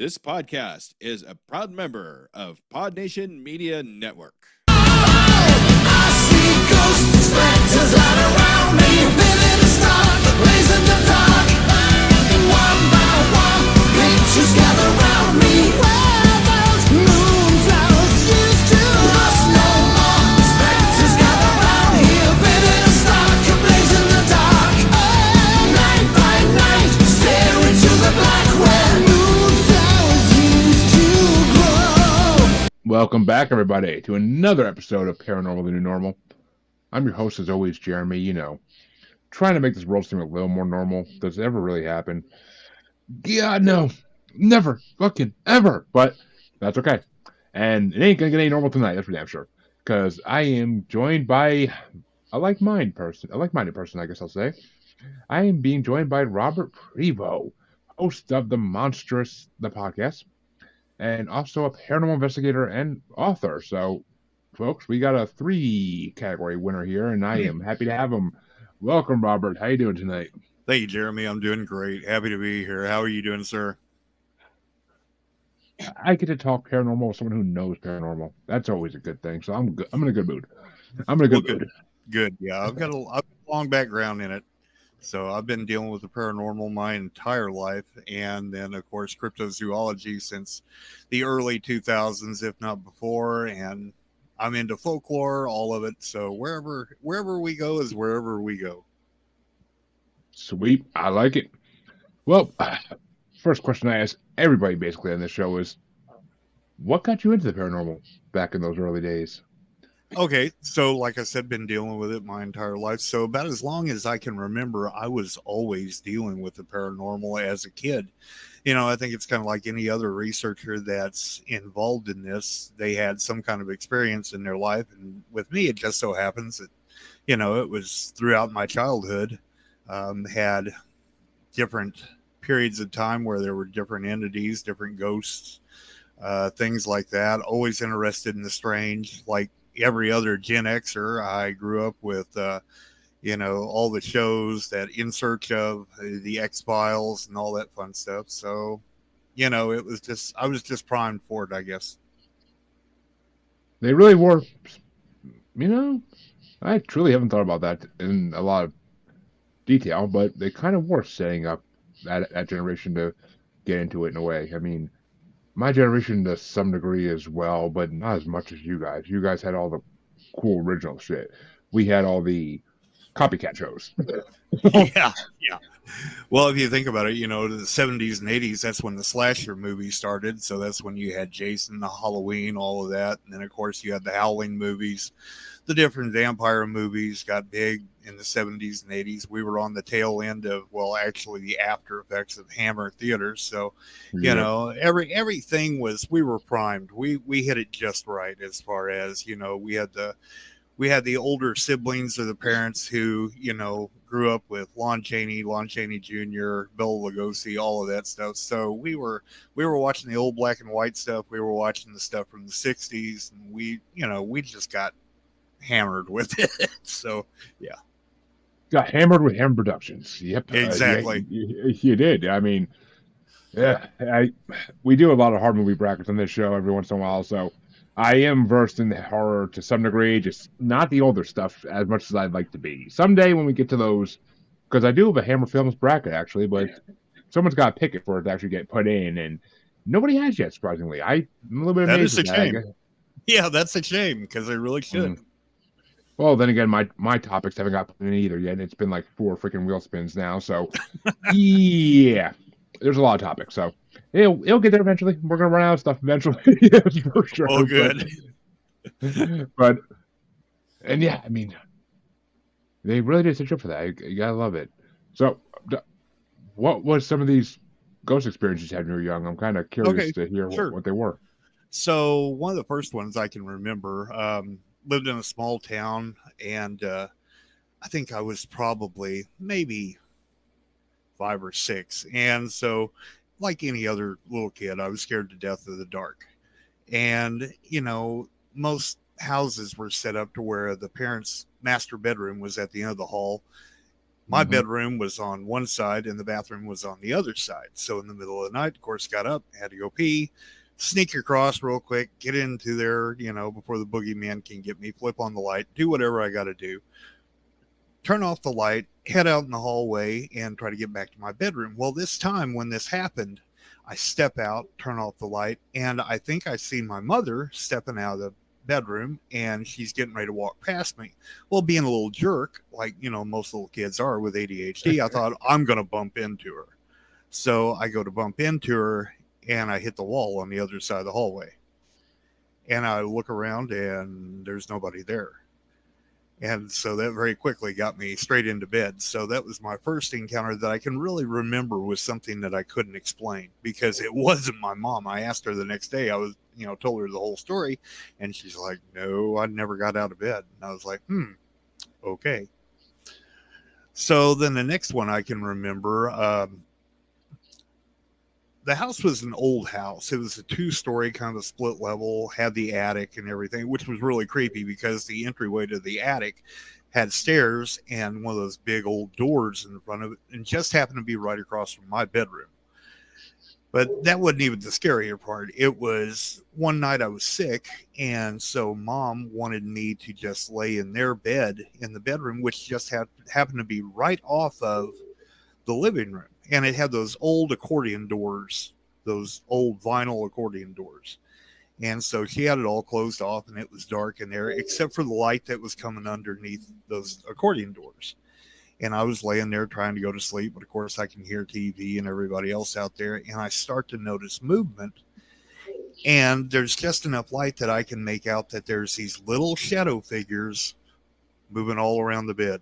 This podcast is a proud member of Pod Nation Media Network. I see ghosts, specters all around me, vivid and stark, blazing the dark. One by one, pictures gather round me. Where those moonflowers used to lost no more. Specters gather round here, vivid and stark, blazing the dark. Night by night, stare into the black where moonflowers used to grow. Welcome back, everybody, to another episode of Paranormal: The New Normal. I'm your host, as always, Jeremy. Trying to make this world seem a little more normal. Does it ever really happen? Yeah, no. Never. Fucking ever. But that's okay. And it ain't gonna get any normal tonight, that's for damn sure. Because I am joined by a like-minded person, I guess I'll say. I am being joined by Robert Prevo, host of the Monstrous, the podcast, and also a paranormal investigator and author. So, folks, we got a 3-category winner here, and I am happy to have him. Welcome, Robert. How you doing tonight? Thank you, Jeremy. I'm doing great. Happy to be here. How are you doing, sir? I get to talk paranormal with someone who knows paranormal. That's always a good thing. So I'm good. I'm in a good mood. Good. Yeah, I've got a long background in it. So I've been dealing with the paranormal my entire life, and then of course cryptozoology since the early 2000s, if not before. And I'm into folklore, all of it. So wherever we go is wherever we go. Sweet. I like it. Well, first question I ask everybody basically on this show is, what got you into the paranormal back in those early days? Okay, so like I said, been dealing with it my entire life. So about as long as I can remember, I was always dealing with the paranormal as a kid. I think it's kind of like any other researcher that's involved in this. They had some kind of experience in their life. And with me, it just so happens that, it was throughout my childhood, had different periods of time where there were different entities, different ghosts, things like that. Always interested in the strange, like every other Gen Xer. I grew up with, all the shows that In Search of, the X-Files and all that fun stuff. So, I was just primed for it, I guess. They really were, I truly haven't thought about that in a lot of detail, but they kind of were setting up that generation to get into it in a way. I mean, my generation to some degree as well, but not as much as you guys. You guys had all the cool original shit. We had all the copycat shows. Yeah. Well, if you think about it, the 70s and 80s, that's when the slasher movies started. So that's when you had Jason, the Halloween, all of that. And then, of course, you had the Howling movies. The different vampire movies got big in the 70s and 80s. We were on the tail end of, actually the after effects of Hammer Theater. So, everything we were primed. We hit it just right as far as, we had the older siblings or the parents who, grew up with Lon Chaney Jr., Bela Lugosi, all of that stuff. So we were watching the old black and white stuff. We were watching the stuff from the 60s, and we just got hammered with it. So, yeah. Got hammered with Hammer Productions. Yep. Exactly. You did. I mean, yeah, we do a lot of horror movie brackets on this show every once in a while, so I am versed in the horror to some degree, just not the older stuff as much as I'd like to be. Someday when we get to those, because I do have a Hammer Films bracket, actually, but someone's got to pick it for it to actually get put in, and nobody has yet, surprisingly. I'm a little bit amazed. That is a shame. Yeah, that's a shame, because they really should. Well, then again, my topics haven't got put in either yet, and it's been like 4 freaking wheel spins now, so yeah, there's a lot of topics, so it'll get there eventually. We're going to run out of stuff eventually, for sure. Oh, good. But, and yeah, I mean, they really did set you up for that. You got to love it. So, what was some of these ghost experiences you had when you were young? I'm kind of curious to hear what they were. So, one of the first ones I can remember, lived in a small town, and I think I was probably maybe 5 or 6. And so, like any other little kid, I was scared to death of the dark. And, most houses were set up to where the parents' master bedroom was at the end of the hall. My bedroom was on one side and the bathroom was on the other side. So in the middle of the night, of course, got up, had to go pee, sneak across real quick, get into there, before the boogeyman can get me, flip on the light, do whatever I got to do, turn off the light, head out in the hallway, and try to get back to my bedroom. Well, this time when this happened, I step out, turn off the light, and I think I see my mother stepping out of the bedroom, and she's getting ready to walk past me. Well, being a little jerk, like, most little kids are with ADHD, I thought I'm going to bump into her. So I go to bump into her, and I hit the wall on the other side of the hallway. And I look around, and there's nobody there. And so that very quickly got me straight into bed. So that was my first encounter that I can really remember was something that I couldn't explain, because it wasn't my mom. I asked her the next day, I was, told her the whole story, and she's like, no, I never got out of bed. And I was like, okay. So then the next one I can remember, the house was an old house. It was a 2-story kind of split level, had the attic and everything, which was really creepy because the entryway to the attic had stairs and one of those big old doors in the front of it, and just happened to be right across from my bedroom. But that wasn't even the scarier part. It was one night I was sick, and so Mom wanted me to just lay in their bed in the bedroom, which just happened to be right off of the living room. And it had those old accordion doors, those old vinyl accordion doors. And so she had it all closed off, and it was dark in there, except for the light that was coming underneath those accordion doors. And I was laying there trying to go to sleep, but of course I can hear TV and everybody else out there. And I start to notice movement. And there's just enough light that I can make out that there's these little shadow figures moving all around the bed.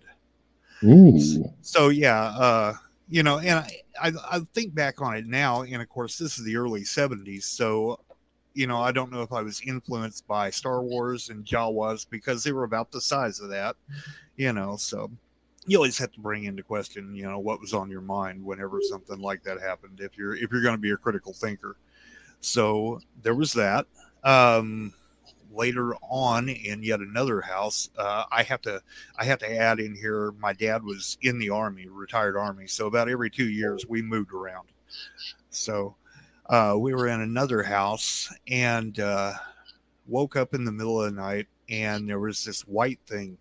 Ooh. So, yeah, and I think back on it now, and of course, this is the early 70s. So, I don't know if I was influenced by Star Wars and Jawas, because they were about the size of that, so you always have to bring into question, what was on your mind whenever something like that happened, if you're going to be a critical thinker. So there was that. Later on in yet another house, I have to add in here, my dad was in the Army, retired Army. So about every 2 years we moved around. So we were in another house and woke up in the middle of the night, and there was this white thing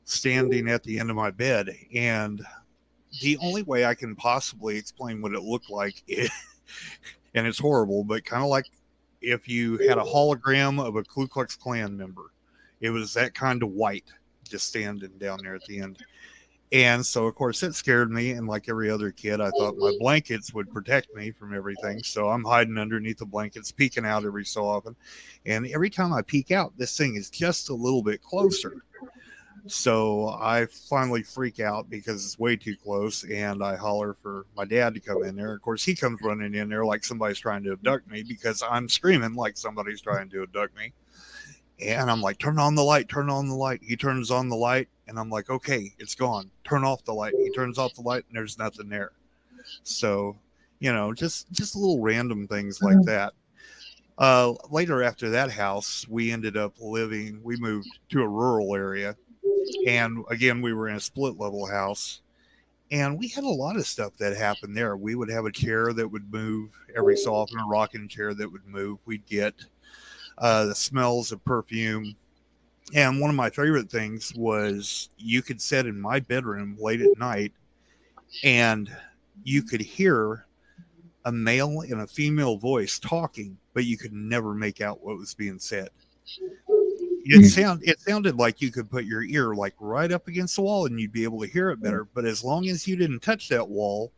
standing at the end of my bed. And the only way I can possibly explain what it looked like is, and it's horrible, but kind of like if you had a hologram of a Ku Klux Klan member. It was that kind of white, just standing down there at the end. And so, of course, it scared me. And like every other kid, I thought my blankets would protect me from everything. So I'm hiding underneath the blankets, peeking out every so often. And every time I peek out, this thing is just a little bit closer. So I finally freak out because it's way too close, and I holler for my dad to come in there. Of course, he comes running in there like somebody's trying to abduct me, because I'm screaming like somebody's trying to abduct me. And I'm like, turn on the light, turn on the light. He turns on the light, and I'm like, okay, it's gone. Turn off the light. He turns off the light, and there's nothing there. So, just little random things like that. Later after that house, we moved to a rural area. And again, we were in a split level house, and we had a lot of stuff that happened there. We would have a chair that would move every so often, a rocking chair that would move. We'd get the smells of perfume. And one of my favorite things was you could sit in my bedroom late at night, and you could hear a male and a female voice talking, but you could never make out what was being said. It sounded like you could put your ear like right up against the wall and you'd be able to hear it better. But as long as you didn't touch that wall,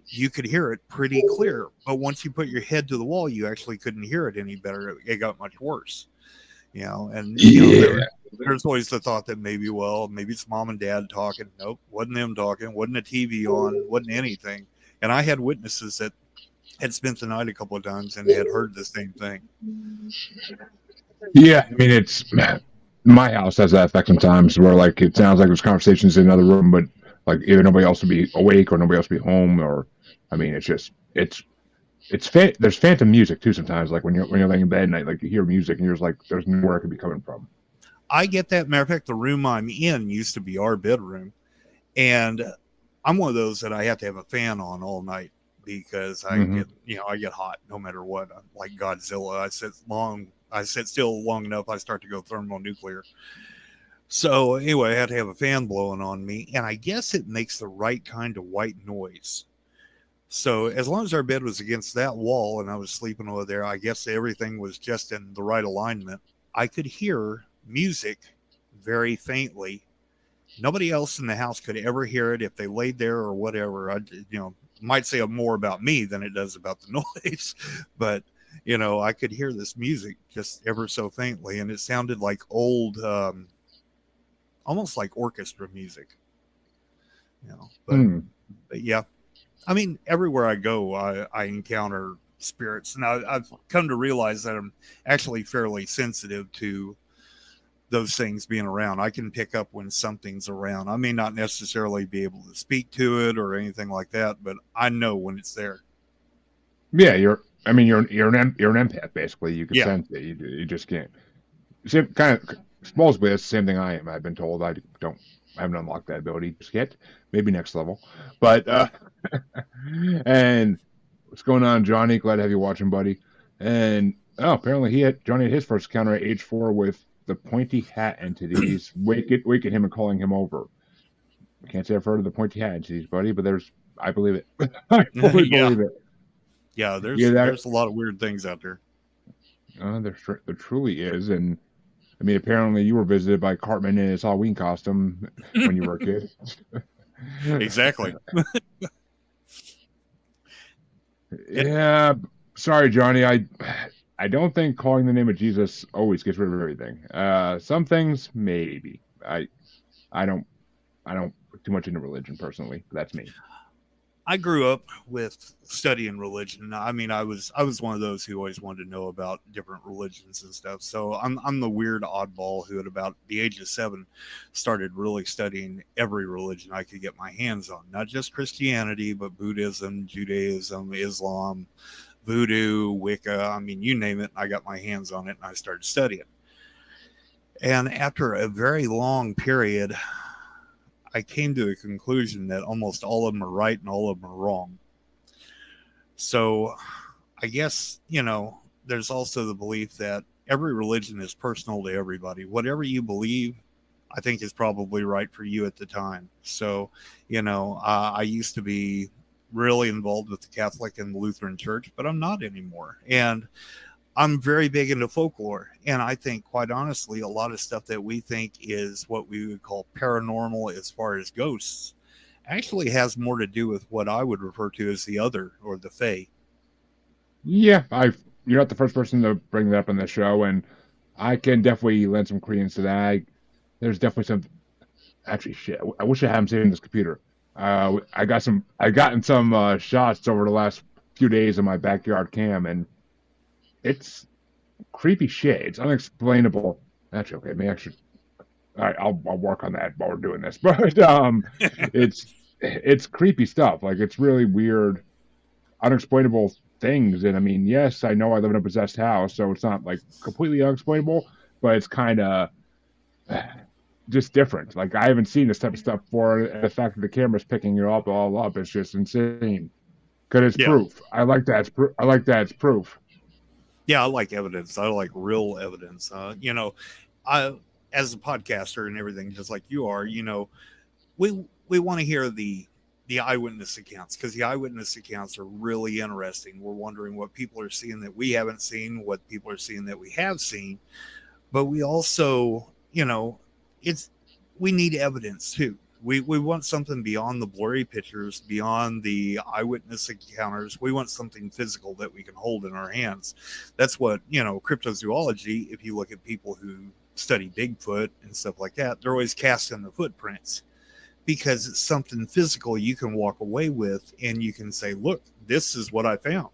you could hear it pretty clear. But once you put your head to the wall, you actually couldn't hear it any better. It got much worse, there's always the thought that maybe it's mom and dad talking. Nope. Wasn't them talking. Wasn't a TV on. Wasn't anything. And I had witnesses that had spent the night a couple of times and had heard the same thing. Yeah, I mean, my house has that effect sometimes where like it sounds like there's conversations in another room, but like either nobody else will be awake or nobody else will be home, or I mean, there's phantom music too sometimes. Like when you're laying in bed at night, like you hear music and you're just like, there's nowhere it could be coming from. I get that. Matter of fact, the room I'm in used to be our bedroom, and I'm one of those that I have to have a fan on all night because I get hot no matter what. I'm like Godzilla. I sit still long enough, I start to go thermonuclear. So anyway, I had to have a fan blowing on me, and I guess it makes the right kind of white noise. So as long as our bed was against that wall and I was sleeping over there, I guess everything was just in the right alignment. I could hear music very faintly. Nobody else in the house could ever hear it if they laid there or whatever. Might say more about me than it does about the noise, but I could hear this music just ever so faintly, and it sounded like old, almost like orchestra music. But yeah, I mean, everywhere I go, I encounter spirits, and I've come to realize that I'm actually fairly sensitive to those things being around. I can pick up when something's around. I may not necessarily be able to speak to it or anything like that, but I know when it's there. Yeah, you're an empath basically. You can sense it. You just can't. Same kind of supposedly that's the same thing I am. I've been told I haven't unlocked that ability just yet. Maybe next level, but and what's going on, Johnny? Glad to have you watching, buddy. And apparently Johnny had his first encounter at age 4 with the pointy hat entities, waking him and calling him over. I can't say I've heard of the pointy hat entities, buddy, but I believe it. I fully believe it. Yeah, there's a lot of weird things out there. There truly is, and I mean, apparently you were visited by Cartman in his Halloween costume when you were a kid. Exactly. Yeah, sorry, Johnny. I don't think calling the name of Jesus always gets rid of everything. Some things maybe. I don't put too much into religion personally. That's me. I grew up with studying religion. I mean, I was one of those who always wanted to know about different religions and stuff. So I'm the weird oddball who at about the age of 7 started really studying every religion I could get my hands on. Not just Christianity, but Buddhism, Judaism, Islam, Voodoo, Wicca. I mean, you name it, I got my hands on it and I started studying. And after a very long period, I came to a conclusion that almost all of them are right and all of them are wrong. So I guess, there's also the belief that every religion is personal to everybody. Whatever you believe, I think is probably right for you at the time. So, I used to be really involved with the Catholic and Lutheran Church, but I'm not anymore. And I'm very big into folklore. And I think, quite honestly, a lot of stuff that we think is what we would call paranormal as far as ghosts actually has more to do with what I would refer to as the other or the fae. Yeah, you're not the first person to bring that up on the show, and I can definitely lend some credence to that. There's definitely some. Actually, shit. I wish I had him saving this computer. I gotten some shots over the last few days of my backyard cam, and it's creepy shit. It's unexplainable. Actually, okay, maybe I should. All right, I'll work on that while we're doing this. But it's creepy stuff. Like, it's really weird, unexplainable things. And I mean, yes, I know I live in a possessed house, so it's not like completely unexplainable, but it's kind of just different. Like, I haven't seen this type of stuff before. And the fact that the camera's picking it all up, it's just insane. Because it's proof. I like that. It's proof. Yeah, I like evidence. I like real evidence. I, as a podcaster and everything, just like you are, we want to hear the eyewitness accounts, because the eyewitness accounts are really interesting. We're wondering what people are seeing that we haven't seen, what people are seeing that we have seen. But we also, we need evidence too. We want something beyond the blurry pictures, beyond the eyewitness encounters. We want something physical that we can hold in our hands. That's what, cryptozoology, if you look at people who study Bigfoot and stuff like that, they're always casting the footprints, because it's something physical you can walk away with and you can say, look, this is what I found,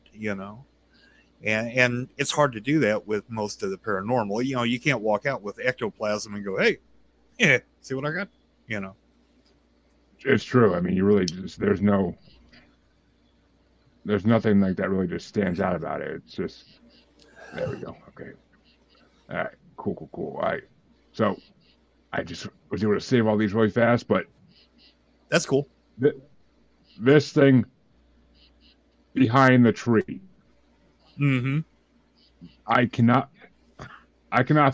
And it's hard to do that with most of the paranormal. You can't walk out with ectoplasm and go, hey, yeah, see what I got? It's true. I mean, you really just, there's nothing like that really just stands out about it. It's just, there we go. Okay. All right. Cool. All right. So I just was able to save all these really fast, but that's cool. this thing behind the tree. Mm-hmm. I cannot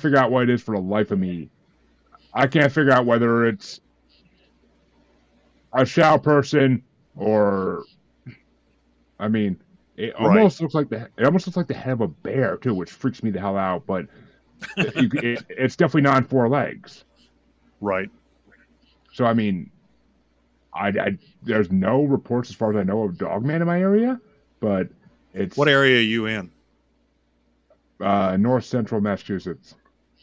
figure out what it is for the life of me. I can't figure out whether it's a shadow person or, I mean, it Right. almost looks like the head of a bear too, which freaks me the hell out. But it's definitely not on four legs. Right. So I mean, there's no reports as far as I know of Dogman in my area, but it's What area are you in? North Central Massachusetts.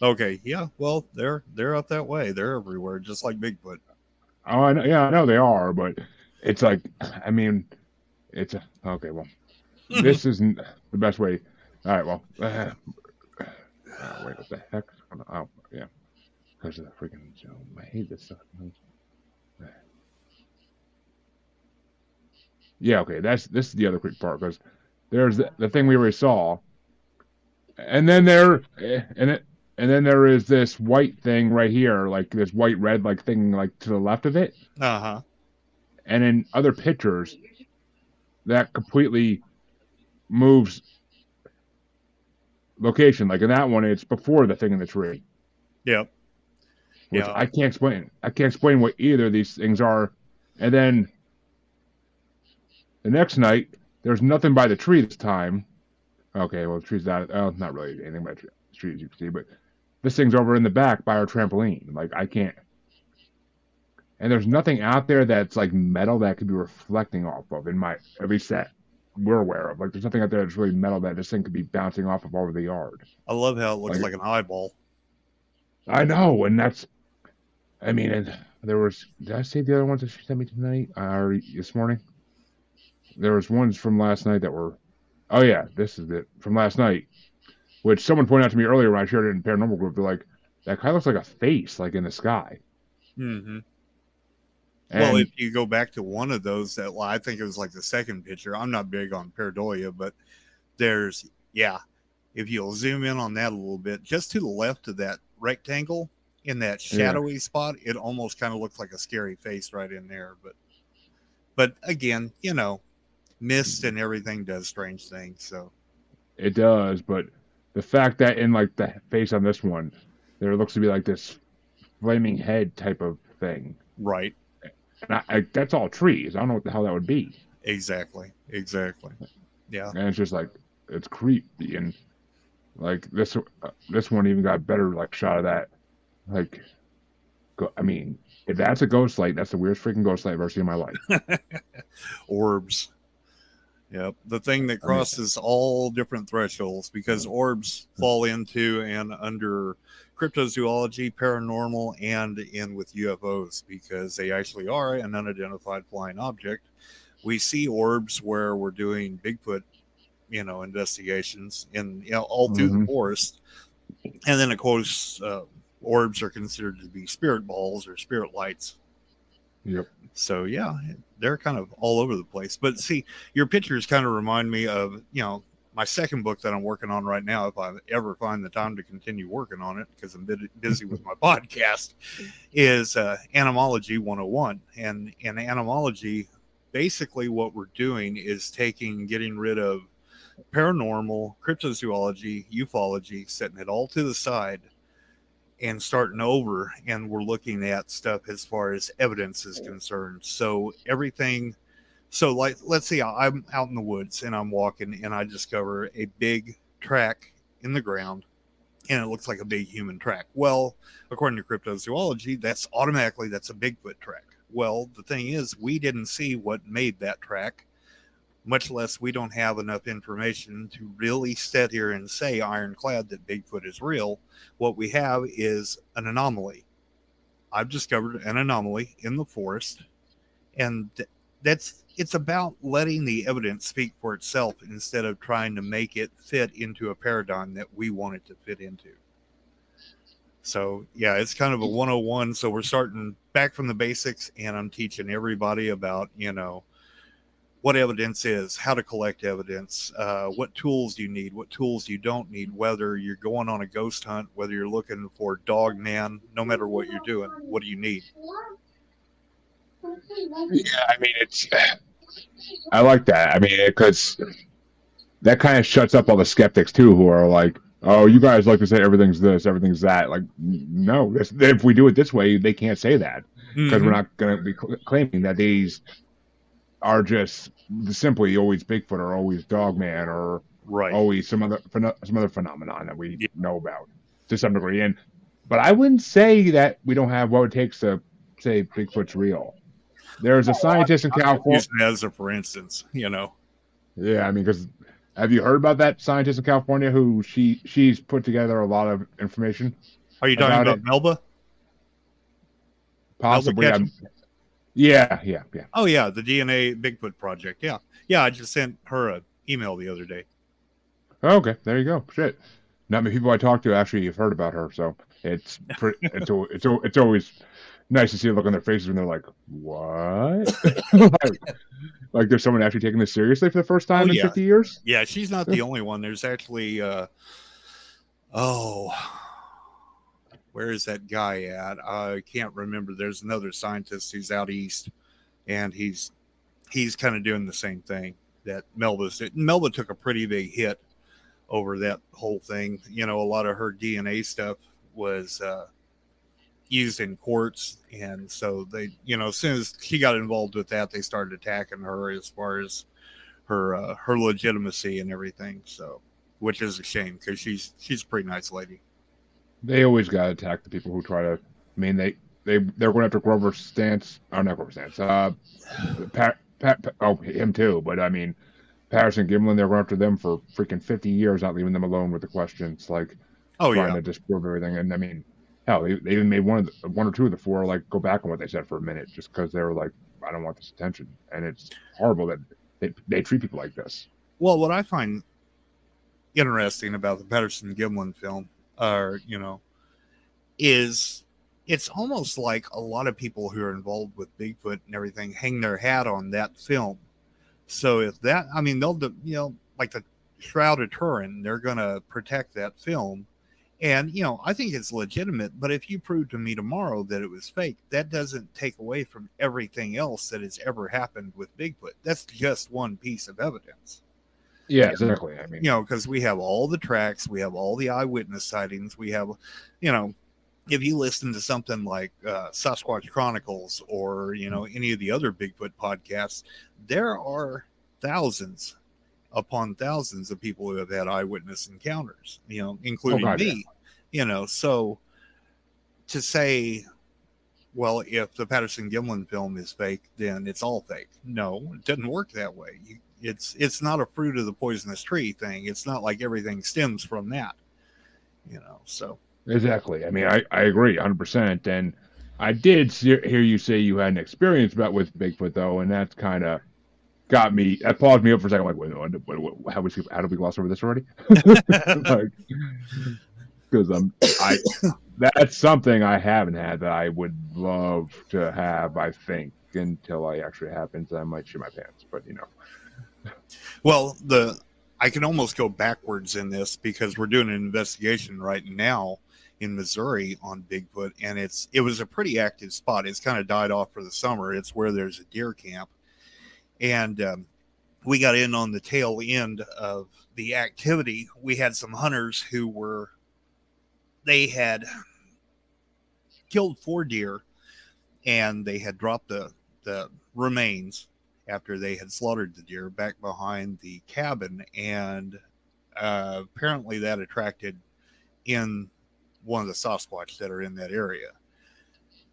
Okay. Yeah. Well, they're up that way. They're everywhere, just like Bigfoot. Oh, I know they are, but it's like, I mean, okay. Well, this isn't the best way. All right. Well, wait, what the heck? Oh, yeah, because of the freaking Zoom. I hate this stuff. Yeah. Okay. This is the other quick part because there's the thing we already saw, and then there is this white thing right here, like this white red like thing like to the left of it. Uh-huh. And in other pictures, that completely moves location. Like in that one, it's before the thing in the tree. Yep. Which Yeah. I can't explain. I can't explain what either of these things are. And then the next night, there's nothing by the tree this time. Okay, well, the tree's not. Oh, not really anything by the tree as you can see, but this thing's over in the back by our trampoline. Like I can't. And there's nothing out there that's like metal that could be reflecting off of in my every set we're aware of. Like there's nothing out there that's really metal that this thing could be bouncing off of over the yard. I love how it looks like an eyeball. I know, and that's. I mean, and there was. Did I say the other ones that she sent me tonight or this morning? There was ones from last night that were. Oh yeah, this is it from last night, which someone pointed out to me earlier when I shared it in Paranormal Group. They're like, that kind of looks like a face, like in the sky. Mm-hmm. And, well, if you go back to one of those that, well, I think it was like the second picture. I'm not big on pareidolia, but there's, yeah, if you'll zoom in on that a little bit, just to the left of that rectangle in that shadowy spot, it almost kind of looks like a scary face right in there. But again, you know, mist and everything does strange things. So it does, but the fact that in like the face on this one, there looks to be like this flaming head type of thing. Right. And that's all trees. I don't know what the hell that would be. Exactly. Yeah. And it's just like, it's creepy. And like this one even got a better like shot of that. Like, I mean, if that's a ghost light, that's the weirdest freaking ghost light I've ever seen in my life. Orbs. Yep. The thing that crosses all different thresholds, because orbs fall into and under cryptozoology, paranormal, and in with UFOs, because they actually are an unidentified flying object. We see orbs where we're doing Bigfoot, investigations in all through the forest. And then of course, orbs are considered to be spirit balls or spirit lights. Yep. So yeah, they're kind of all over the place. But see, your pictures kind of remind me of, my second book that I'm working on right now, if I ever find the time to continue working on it, because I'm busy with my podcast, is Animology 101. And in Animology, basically what we're doing is getting rid of paranormal, cryptozoology, ufology, setting it all to the side and starting over. And we're looking at stuff as far as evidence is concerned. So everything. So, like, let's see, I'm out in the woods and I'm walking and I discover a big track in the ground and it looks like a big human track. Well, according to cryptozoology, that's a Bigfoot track. Well, the thing is, we didn't see what made that track, much less we don't have enough information to really sit here and say ironclad that Bigfoot is real. What we have is an anomaly. I've discovered an anomaly in the forest, and it's about letting the evidence speak for itself instead of trying to make it fit into a paradigm that we want it to fit into. So yeah, it's kind of a 101. So we're starting back from the basics, and I'm teaching everybody about, what evidence is, how to collect evidence, what tools you need, what tools you don't need, whether you're going on a ghost hunt, whether you're looking for dogman, no matter what you're doing, what do you need? Yeah, I mean, I like that. I mean, because that kind of shuts up all the skeptics too, who are like, "Oh, you guys like to say everything's this, everything's that." Like, no, if we do it this way, they can't say that because we're not going to be claiming that these are just simply always Bigfoot or always Dogman or Right. always some other phenomenon that we Yeah. know about to some degree. But I wouldn't say that we don't have what it takes to say Bigfoot's real. There's a scientist in California. Use it as a for instance, you know. Yeah, I mean, because have you heard about that scientist in California who she's put together a lot of information? Are you talking about Melba? Possibly. Melba Yeah. Oh yeah, the DNA Bigfoot project. Yeah. I just sent her an email the other day. Okay, there you go. Shit, not many people I talk to actually have heard about her, so it's always nice to see a look on their faces when they're like, "What?" like there's someone actually taking this seriously for the first time in 50 years. Yeah, she's not the only one. There's actually, where is that guy at? I can't remember. There's another scientist who's out east, and he's kind of doing the same thing that Melba took a pretty big hit over that whole thing. You know, a lot of her DNA stuff was used in courts, and so they, you know, as soon as she got involved with that, they started attacking her as far as her legitimacy and everything. So, which is a shame because she's a pretty nice lady. They always got to attack the people who try to. I mean, they're going after Grover Stance. Oh, not Grover Stance. Him too. But I mean, Patterson Gimlin, they're going after them for freaking 50 years, not leaving them alone with the questions, like trying to disprove everything. And I mean, hell, they even made one or two of the four like go back on what they said for a minute, just because they were like, I don't want this attention, and it's horrible that they treat people like this. Well, what I find interesting about the Patterson Gimlin film, is it's almost like a lot of people who are involved with Bigfoot and everything hang their hat on that film. So if that, I mean, they'll, you know, like the Shroud of Turin, they're going to protect that film. And, you know, I think it's legitimate, but if you prove to me tomorrow that it was fake, that doesn't take away from everything else that has ever happened with Bigfoot. That's just one piece of evidence. Yeah, exactly. I mean, you know, because we have all the tracks, we have all the eyewitness sightings, we have, you know, if you listen to something like Sasquatch Chronicles or, you know, any of the other Bigfoot podcasts, there are thousands upon thousands of people who have had eyewitness encounters, you know, including me, you know. So to say, well, if the Patterson Gimlin film is fake, then it's all fake. No, it doesn't work that way. It's not a fruit of the poisonous tree thing. It's not like everything stems from that, you know. So exactly. I mean, I agree 100%. And I did hear you say you had an experience with Bigfoot, though, and that's kind of got me. That paused me up for a second. Like, wait, how did we gloss over this already? Because that's something I haven't had that I would love to have. I think until it actually happens, I might shit my pants. But you know. Well, I can almost go backwards in this because we're doing an investigation right now in Missouri on Bigfoot, and it was a pretty active spot. It's kind of died off for the summer. It's where there's a deer camp, and we got in on the tail end of the activity. We had some hunters they had killed 4 deer, and they had dropped the remains after they had slaughtered the deer back behind the cabin, and apparently that attracted in one of the Sasquatch that are in that area.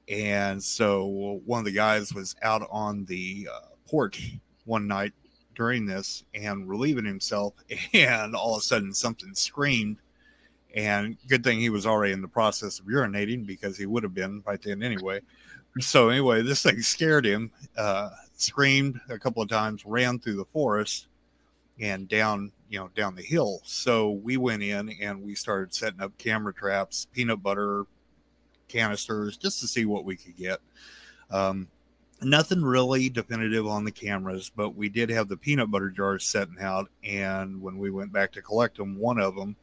And so one of the guys was out on the porch one night during this and relieving himself, and all of a sudden something screamed, and good thing he was already in the process of urinating because he would have been right then anyway. So anyway, this thing scared him, screamed a couple of times, ran through the forest and down the hill. So we went in and we started setting up camera traps, peanut butter canisters, just to see what we could get. Nothing really definitive on the cameras, but we did have the peanut butter jars setting out. And when we went back to collect them, one of them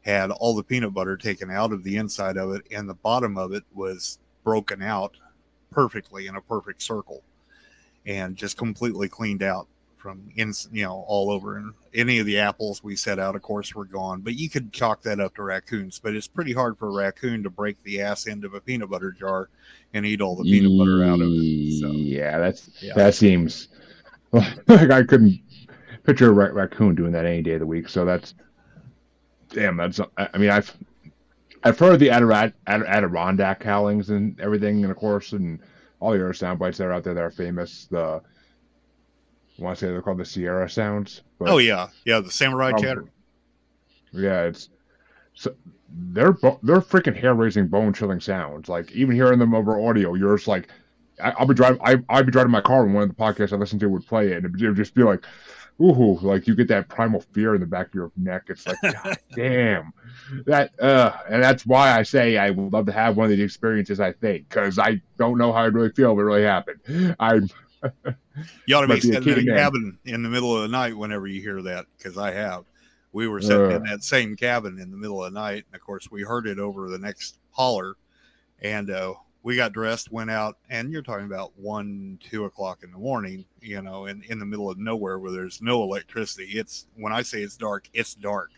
had all the peanut butter taken out of the inside of it, and the bottom of it was broken out perfectly in a perfect circle. and just completely cleaned out from all over. And any of the apples we set out, of course, were gone. But you could chalk that up to raccoons. But it's pretty hard for a raccoon to break the ass end of a peanut butter jar and eat all the peanut butter out of it. So, yeah, that seems like I couldn't picture a raccoon doing that any day of the week. So that's I mean, I've heard the Adirondack howlings and everything, and of course, and all the other sound bites that are out there that are famous. I want to say they're called the Sierra sounds. But, the samurai chatter. Yeah, they're freaking hair raising, bone chilling sounds. Like even hearing them over audio, you're just like, I'll be driving my car, and one of the podcasts I listened to would play it, and it would just be like, ooh, like you get that primal fear in the back of your neck. It's like, God damn, and that's why I say I would love to have one of these experiences. I think because I don't know how I really feel if it really happened. You ought to be sitting in a cabin in the middle of the night whenever you hear that, because I have. We were sitting in that same cabin in the middle of the night, and of course we heard it over the next holler, and we got dressed, went out, and you're talking about 1, 2 o'clock in the morning, in the middle of nowhere where there's no electricity. When I say it's dark, it's dark.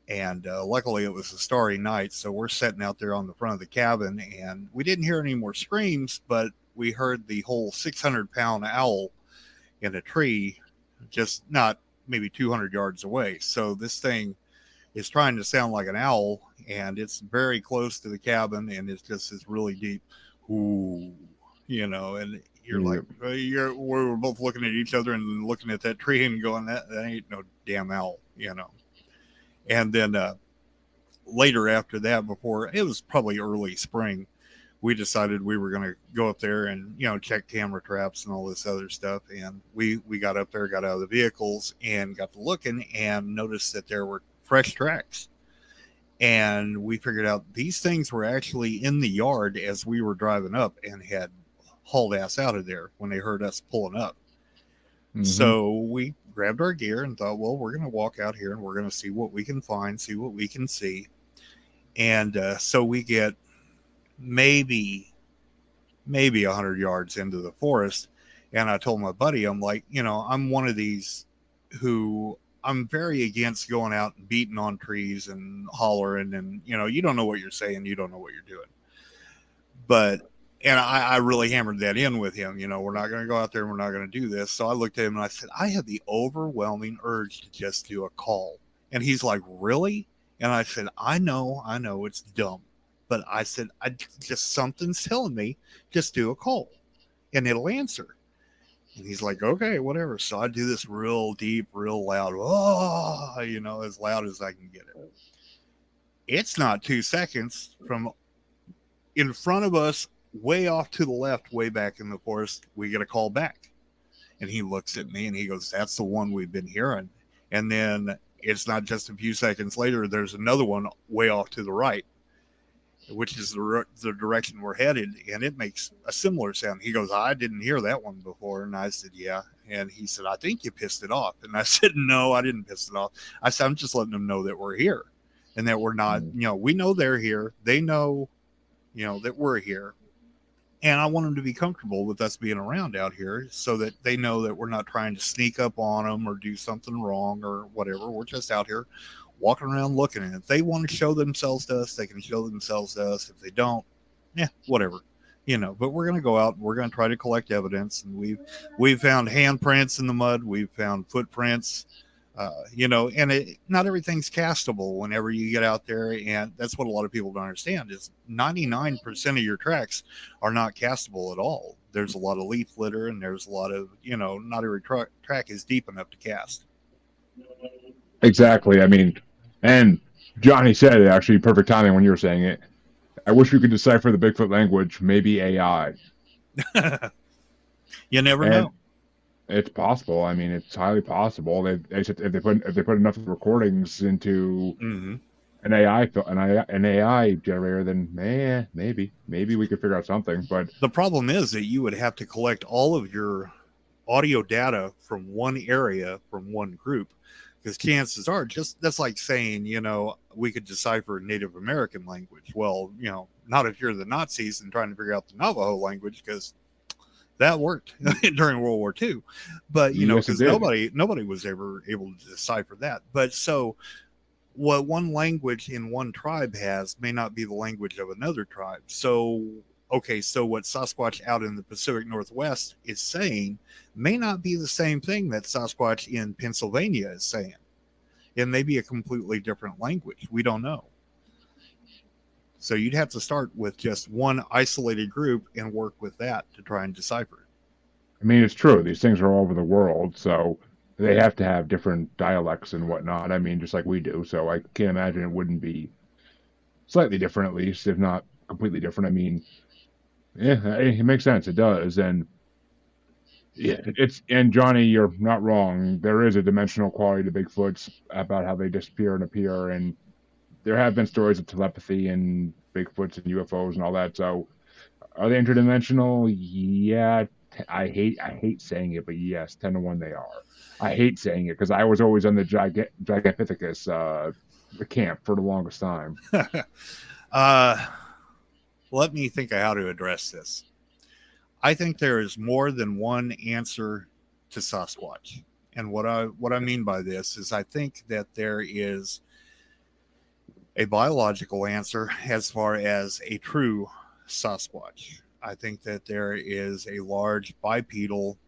And luckily it was a starry night, so we're sitting out there on the front of the cabin, and we didn't hear any more screams, but we heard the whole 600-pound owl in a tree, just not maybe 200 yards away. So this thing is trying to sound like an owl, and it's very close to the cabin, and it's just this really deep, ooh, and you're like, we were both looking at each other and looking at that tree and going, that ain't no damn owl, And then later after that, before it was probably early spring, we decided we were going to go up there and, check camera traps and all this other stuff. And we got up there, got out of the vehicles and got to looking and noticed that there were fresh tracks. And we figured out these things were actually in the yard as we were driving up and had hauled ass out of there when they heard us pulling up. Mm-hmm. So we grabbed our gear and thought, well, we're going to walk out here and we're going to see what we can find, see what we can see. And so we get maybe 100 yards into the forest, and I told my buddy, I'm like, I'm one of these who I'm very against going out and beating on trees and hollering, and you don't know what you're saying, you don't know what you're doing. But I really hammered that in with him, we're not going to go out there and we're not going to do this. So I looked at him and I said, I have the overwhelming urge to just do a call. And he's like, really? And I said, I know it's dumb. But I said, something's telling me, just do a call and it'll answer. And he's like, okay, whatever. So I do this real deep, real loud, as loud as I can get it. It's not 2 seconds from in front of us, way off to the left, way back in the forest, we get a call back. And he looks at me and he goes, that's the one we've been hearing. And then it's not just a few seconds later, there's another one way off to the right, which is the direction we're headed, and it makes a similar sound. He goes, I didn't hear that one before. And I said, yeah. And he said, I think you pissed it off. And I said, no, I didn't piss it off. I said, I'm just letting them know that we're here and that we're not, we know they're here. They know, that we're here. And I want them to be comfortable with us being around out here so that they know that we're not trying to sneak up on them or do something wrong or whatever. We're just out here walking around looking. And if they want to show themselves to us, they can show themselves to us. If they don't, whatever, but we're going to go out and we're going to try to collect evidence. And we've found handprints in the mud. We've found footprints, and not everything's castable whenever you get out there. And that's what a lot of people don't understand is 99% of your tracks are not castable at all. There's a lot of leaf litter and there's a lot of, not every track is deep enough to cast. Exactly. I mean, and Johnny said it actually perfect timing when you were saying it. I wish we could decipher the Bigfoot language, maybe AI. You never know. It's possible. I mean, it's highly possible. If they put enough recordings into an AI generator, then maybe we could figure out something. But the problem is that you would have to collect all of your audio data from one area, from one group, because chances are that's like saying, we could decipher Native American language. Well, not if you're the Nazis and trying to figure out the Navajo language, because That worked during World War II, but Yes, it because did. nobody was ever able to decipher that. But so what one language in one tribe has may not be the language of another tribe. So okay, so what Sasquatch out in the Pacific Northwest is saying may not be the same thing that Sasquatch in Pennsylvania is saying. It may be a completely different language. We don't know. So you'd have to start with just one isolated group and work with that to try and decipher it. I mean, it's true. These things are all over the world, so they have to have different dialects and whatnot. I mean, just like we do. So I can't imagine it wouldn't be slightly different, at least, if not completely different. I mean, yeah, it makes sense. It does, and yeah, and Johnny, you're not wrong. There is a dimensional quality to Bigfoots about how they disappear and appear, and there have been stories of telepathy and Bigfoots and UFOs and all that. So, are they interdimensional? Yeah, I hate saying it, but yes, 10 to 1 they are. I hate saying it because I was always on the Gigantopithecus camp for the longest time. Let me think of how to address this. I think there is more than one answer to Sasquatch. And what I mean by this is I think that there is a biological answer as far as a true Sasquatch. I think that there is a large bipedal.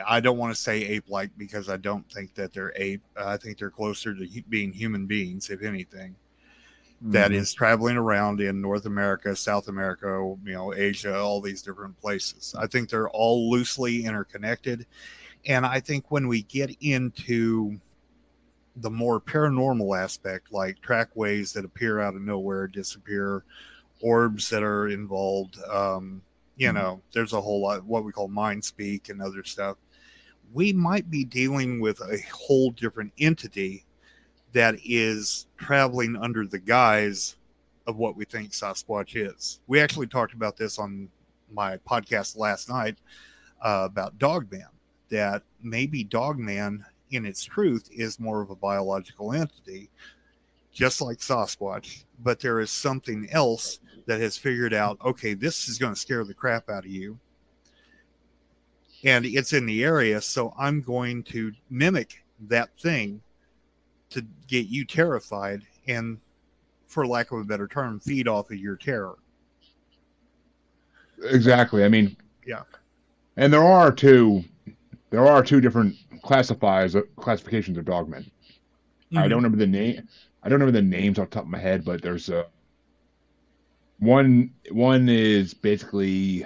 I don't want to say ape-like because I don't think that they're ape. I think they're closer to being human beings, if anything. That is traveling around in North America, South America, Asia, all these different places. I think they're all loosely interconnected. And I think when we get into the more paranormal aspect, like trackways that appear out of nowhere, disappear, orbs that are involved, there's a whole lot what we call mind speak and other stuff. We might be dealing with a whole different entity that is traveling under the guise of what we think Sasquatch is. We actually talked about this on my podcast last night about Dogman, that maybe Dogman in its truth is more of a biological entity, just like Sasquatch, but there is something else that has figured out, okay, this is going to scare the crap out of you. And it's in the area, so I'm going to mimic that thing to get you terrified and, for lack of a better term, feed off of your terror. Exactly. I mean, Yeah. And there are two different classifications of dogmen. I don't remember the name. I don't remember the names off the top of my head, but there's one is basically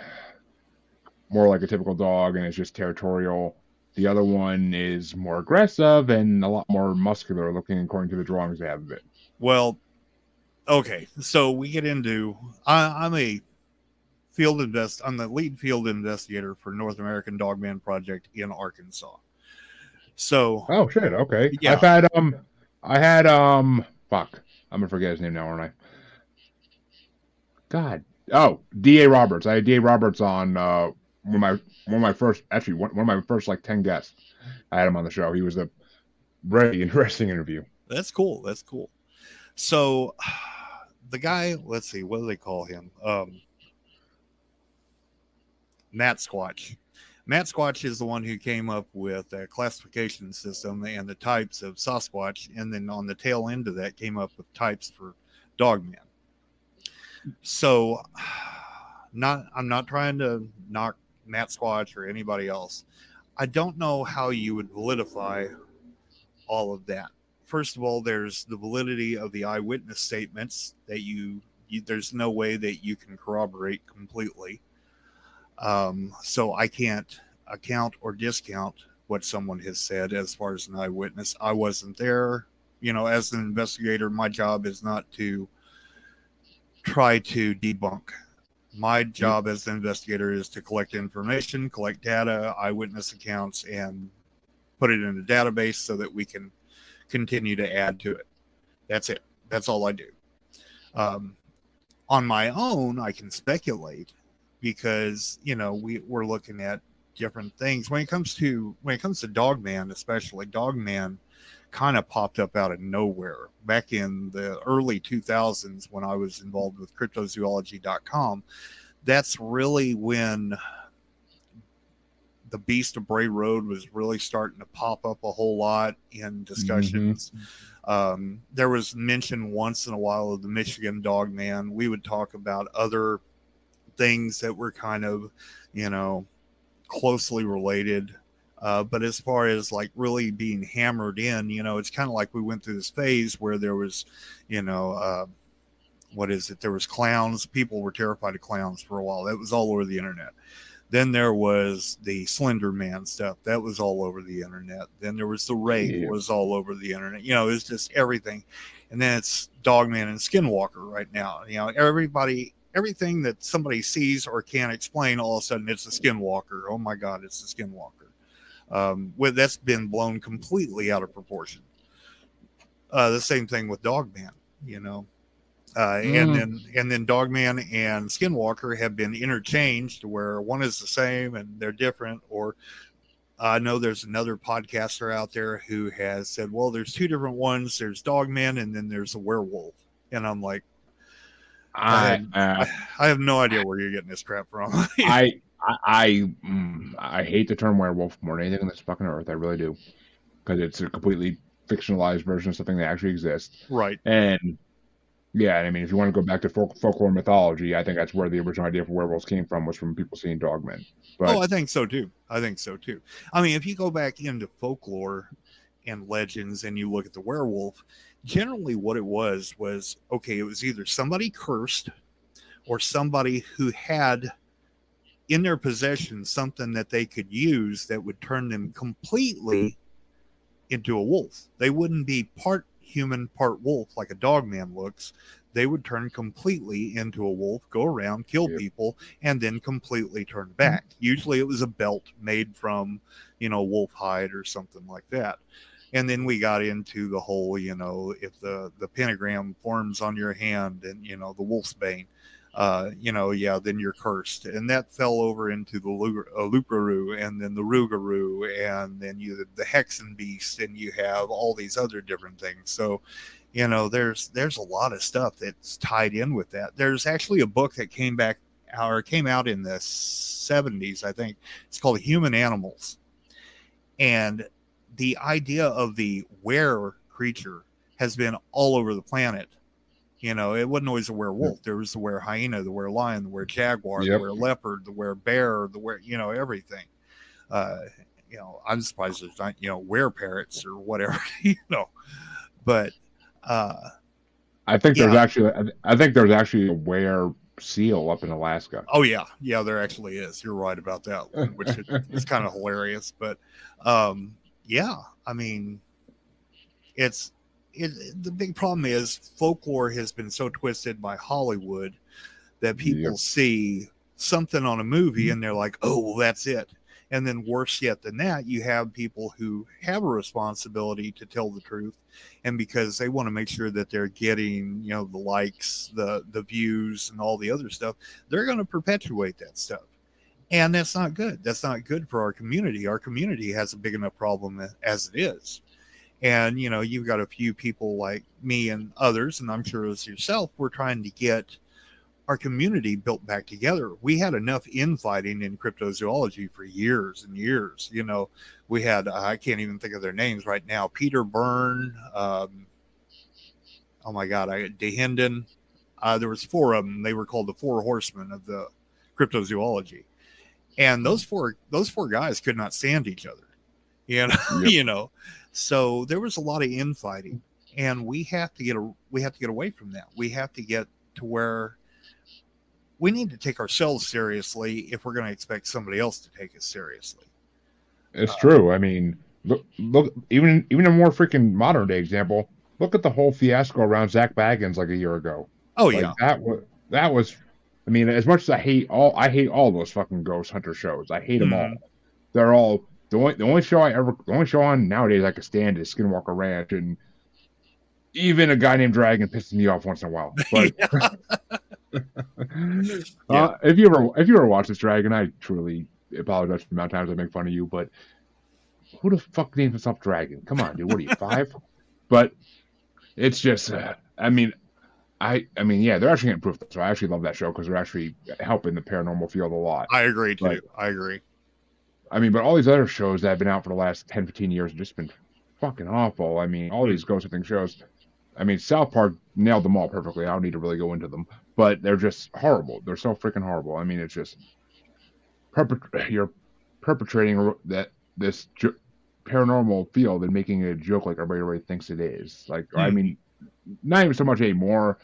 more like a typical dog and it's just territorial. The other one is more aggressive and a lot more muscular looking according to the drawings they have of it. Well, okay. So we get into, I'm the lead field investigator for North American Dogman Project in Arkansas. So, oh shit, okay. Yeah. I had fuck. I'm gonna forget his name now, aren't I? God. Oh, D.A. Roberts. I had D.A. Roberts on one of my first like 10 guests. I had him on the show. He was a very interesting interview. That's cool. So the guy, let's see, what do they call him? Matt Squatch. Matt Squatch is the one who came up with a classification system and the types of Sasquatch, and then on the tail end of that came up with types for Dogman. So I'm not trying to knock Matt Squatch or anybody else. I don't know how you would validify all of that. First of all, there's the validity of the eyewitness statements that there's no way that you can corroborate completely. So I can't account or discount what someone has said as far as an eyewitness. I wasn't there. As an investigator, my job is not to try to debunk. My job as an investigator is to collect information, collect data, eyewitness accounts, and put it in a database so that we can continue to add to it. That's it. That's all I do. On my own, I can speculate because, we're looking at different things. When it comes to Dogman, especially, Dogman kind of popped up out of nowhere back in the early 2000s when I was involved with cryptozoology.com. That's really when the Beast of Bray Road was really starting to pop up a whole lot in discussions. There was mention once in a while of the Michigan Dogman. We would talk about other things that were kind of, closely related. But as far as like really being hammered in, it's kind of like we went through this phase where there was, what is it? There was clowns. People were terrified of clowns for a while. That was all over the internet. Then there was the Slender Man stuff. That was all over the internet. Then there was the Wraith was all over the internet. It was just everything. And then it's Dogman and Skinwalker right now. Everything that somebody sees or can't explain, all of a sudden it's a Skinwalker. Oh my God, it's a Skinwalker. That's been blown completely out of proportion. The same thing with Dogman, and then Dogman and Skinwalker have been interchanged where one is the same and they're different. Or I know there's another podcaster out there who has said, well, there's two different ones. There's Dogman and then there's a werewolf. And I'm like, I have no idea where you're getting this crap from. I hate the term werewolf more than anything on this fucking earth. I really do, because it's a completely fictionalized version of something that actually exists. Right. And yeah, I mean, if you want to go back to folklore mythology, I think that's where the original idea for werewolves came from, was from people seeing Dogmen. But, I think so too. I mean, if you go back into folklore and legends and you look at the werewolf, generally what it was okay, it was either somebody cursed or somebody who had in their possession something that they could use that would turn them completely into a wolf. They wouldn't be part human, part wolf like a Dogman looks. They would turn completely into a wolf, go around, kill people, and then completely turn back. Usually it was a belt made from, wolf hide or something like that. And then we got into the whole, if the pentagram forms on your hand and, the wolf's bane, then you're cursed. And that fell over into the Luparu and then the Rougarou and then the Hexen Beast, and you have all these other different things. So, there's a lot of stuff that's tied in with that. There's actually a book that came out in the 70s, I think. It's called Human Animals. And the idea of the were creature has been all over the planet. It wasn't always a werewolf. There was the were hyena, the were lion, the were jaguar, the were leopard, the were bear, the were, everything. I'm surprised there's not, were parrots or whatever, but I think there's actually a were seal up in Alaska. Oh yeah. Yeah, there actually is. You're right about that one, which is kind of hilarious, but, yeah, I mean, the big problem is folklore has been so twisted by Hollywood that people see something on a movie and they're like, oh, well, that's it. And then worse yet than that, you have people who have a responsibility to tell the truth. And because they want to make sure that they're getting, the likes, the views and all the other stuff, they're going to perpetuate that stuff. And that's not good. That's not good for our community. Our community has a big enough problem as it is. And, you've got a few people like me and others, and I'm sure as yourself, we're trying to get our community built back together. We had enough infighting in cryptozoology for years and years. We had, I can't even think of their names right now, Peter Byrne, oh my God, DeHinden. There was four of them. They were called the Four Horsemen of the cryptozoology. And those four guys could not stand each other, So there was a lot of infighting, and we have to get away from that. We have to get to where we need to take ourselves seriously if we're going to expect somebody else to take us seriously. It's true. I mean, look, even a more freaking modern day example. Look at the whole fiasco around Zach Baggins like a year ago. Oh yeah, that was. I mean, as much as I hate all those fucking ghost hunter shows. I hate them all. They're all the only show on nowadays I can stand is Skinwalker Ranch, and even a guy named Dragon pisses me off once in a while. But if you ever watch this Dragon, I truly apologize for the amount of times I make fun of you, but who the fuck names himself Dragon? Come on, dude. What are you, 5? But it's just, I mean, yeah, they're actually getting proof. So I actually love that show because they're actually helping the paranormal field a lot. I agree too. I agree. I mean, but all these other shows that have been out for the last 10, 15 years have just been fucking awful. I mean, all these ghost hunting shows. I mean, South Park nailed them all perfectly. I don't need to really go into them, but they're just horrible. They're so freaking horrible. I mean, it's just you're perpetrating this paranormal field and making it a joke like everybody already thinks it is. Like, I mean, not even so much anymore.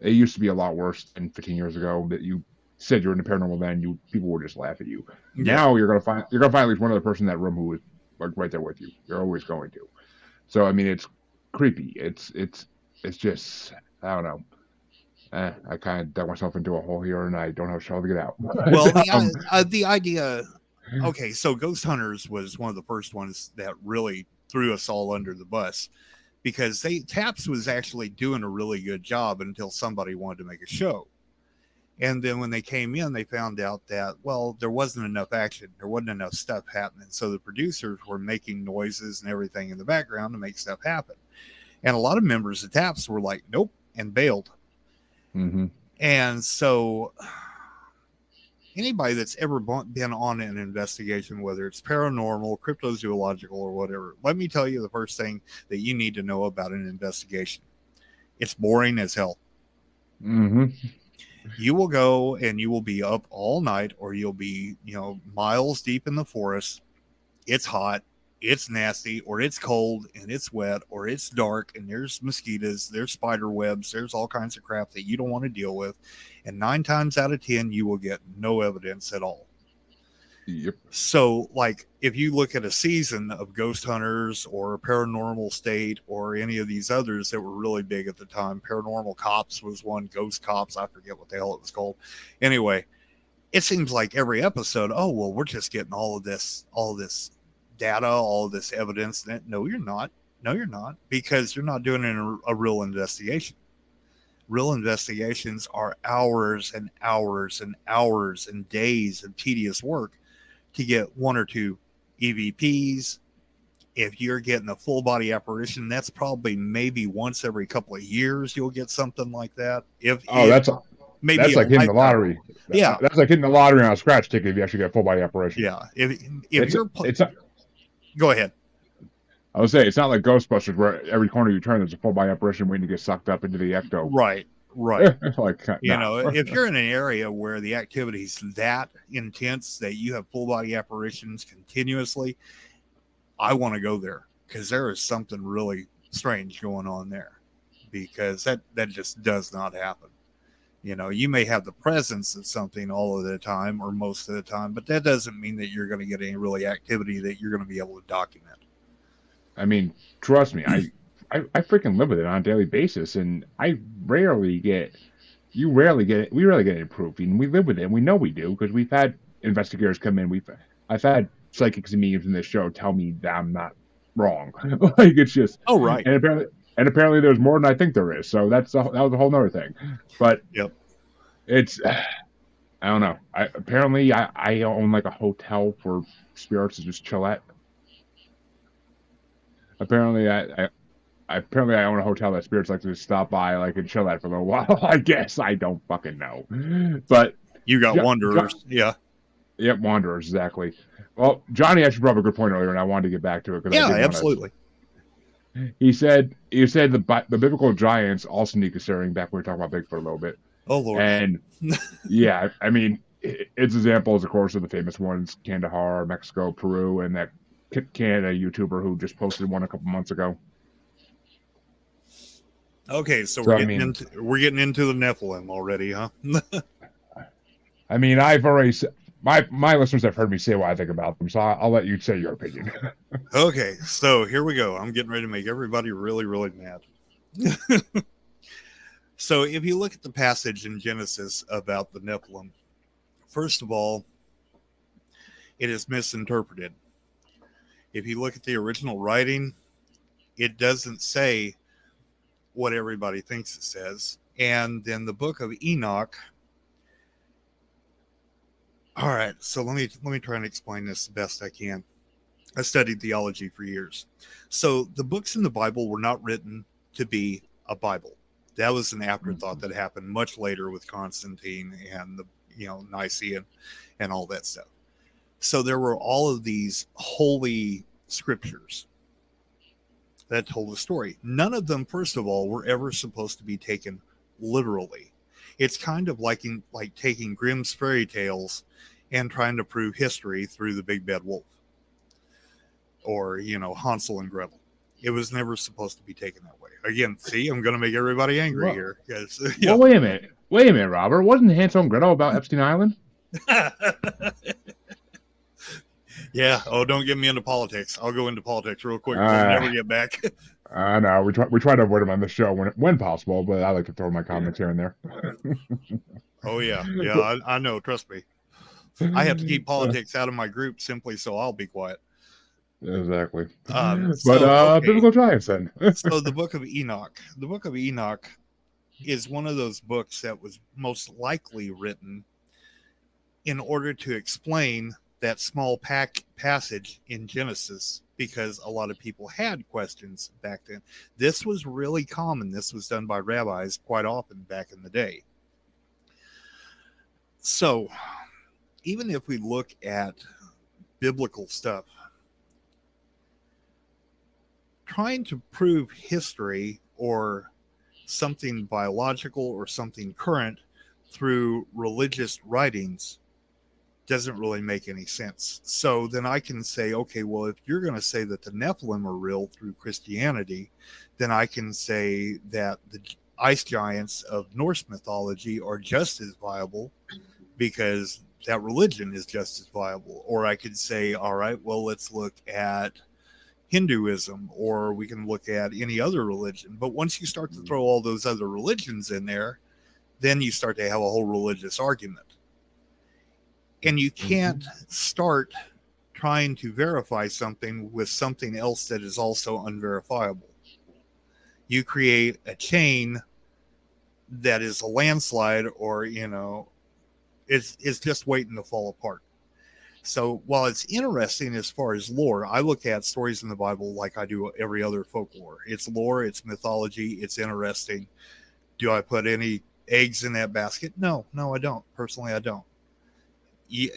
It used to be a lot worse than 15 years ago. That you said you're in the paranormal, then people would just laugh at you. Yeah. Now you're gonna find at least one other person in that room who is like right there with you. You're always going to. So I mean, it's creepy. It's just, I don't know. I kind of dug myself into a hole here, and I don't have a shovel to get out. Well, the idea. Okay, so Ghost Hunters was one of the first ones that really threw us all under the bus, because Taps was actually doing a really good job until somebody wanted to make a show. And then when they came in, they found out that, well, there wasn't enough action. There wasn't enough stuff happening. So the producers were making noises and everything in the background to make stuff happen. And a lot of members of Taps were like, nope, and bailed. Mm-hmm. And so anybody that's ever been on an investigation, whether it's paranormal, cryptozoological, or whatever, let me tell you the first thing that you need to know about an investigation. It's boring as hell. Mm-hmm. You will go and you will be up all night, or you'll be, miles deep in the forest. It's hot, it's nasty, or it's cold and it's wet, or it's dark and there's mosquitoes, there's spider webs, there's all kinds of crap that you don't want to deal with. And 9 times out of 10, you will get no evidence at all. Yep. So, like, if you look at a season of Ghost Hunters or Paranormal State or any of these others that were really big at the time, Paranormal Cops was one, Ghost Cops, I forget what the hell it was called. Anyway, it seems like every episode, oh, well, we're just getting all of this data, all of this evidence. No, you're not. No, you're not, because you're not doing a real investigation. Real investigations are hours and hours and hours and days of tedious work to get 1 or 2 EVPs. If you're getting a full body apparition, that's probably maybe once every couple of years you'll get something like that. That's like hitting the lottery. Yeah, that's like hitting the lottery on a scratch ticket if you actually get a full body apparition. Yeah, go ahead. I would say it's not like Ghostbusters where every corner you turn there's a full body apparition waiting to get sucked up into the ecto. Right. Like, if you're in an area where the activity is that intense that you have full body apparitions continuously, I want to go there, because there is something really strange going on there, because that just does not happen. You may have the presence of something all of the time or most of the time, but that doesn't mean that you're going to get any really activity that you're going to be able to document. I mean, trust me, I freaking live with it on a daily basis, and we rarely get any proof, and we live with it, and we know we do, because we've had investigators come in. I've had psychics and mediums in this show tell me that I'm not wrong. Like, it's just, oh, right. And apparently there's more than I think there is. So that was a whole nother thing. But yep. It's, I don't know. I own like a hotel for spirits to just chill at. Apparently I own a hotel that spirits like to just stop by, like, and chill at for a little while. I guess I don't fucking know. But you got wanderers. Yeah. Yep, wanderers, exactly. Well, Johnny actually brought up a good point earlier, and I wanted to get back to it. Yeah, absolutely. He said the biblical giants also need considering, back when we were talking about Bigfoot a little bit. Oh, Lord. And yeah, I mean, its examples, of course, are the famous ones: Kandahar, Mexico, Peru, and that Canada YouTuber who just posted one a couple months ago. Okay, so we're getting into the Nephilim already, huh? I mean, I've already my listeners have heard me say what I think about them, so I'll let you say your opinion. Okay, so here we go. I'm getting ready to make everybody really, really mad. So if you look at the passage in Genesis about the Nephilim, first of all, it is misinterpreted. If you look at the original writing, it doesn't say what everybody thinks it says. And then the book of Enoch. All right, so let me try and explain this the best I can. I studied theology for years. So the books in the Bible were not written to be a Bible. That was an afterthought that happened much later with Constantine and the Nicene and all that stuff. So there were all of these holy scriptures that told a story. None of them, first of all, were ever supposed to be taken literally. It's kind of like taking Grimm's fairy tales and trying to prove history through the Big Bad Wolf or, Hansel and Gretel. It was never supposed to be taken that way. Again, see, I'm going to make everybody angry Well- here. Yes. Well, wait a minute, Robert. Wasn't Hansel and Gretel about Epstein Island? Yeah. Oh, don't get me into politics. I'll go into politics real quick. We'll never get back. I know we try to avoid them on the show when possible, but I like to throw my comments here and there. Oh yeah, I know. Trust me. I have to keep politics out of my group simply so I'll be quiet. Exactly. Okay. Biblical giants then. So the Book of Enoch. The Book of Enoch is one of those books that was most likely written in order to explain that small passage in Genesis, because a lot of people had questions back then. This was really common. This was done by rabbis quite often back in the day. So even if we look at biblical stuff, trying to prove history or something biological or something current through religious writings doesn't really make any sense. So then I can say, okay, well, if you're going to say that the Nephilim are real through Christianity, then I can say that the ice giants of Norse mythology are just as viable because that religion is just as viable. Or I could say, all right, well, let's look at Hinduism, or we can look at any other religion. But once you start to throw all those other religions in there, then you start to have a whole religious argument. And you can't start trying to verify something with something else that is also unverifiable. You create a chain that is a landslide, or, it's just waiting to fall apart. So while it's interesting as far as lore, I look at stories in the Bible like I do every other folklore. It's lore, it's mythology, it's interesting. Do I put any eggs in that basket? No, I don't. Personally, I don't.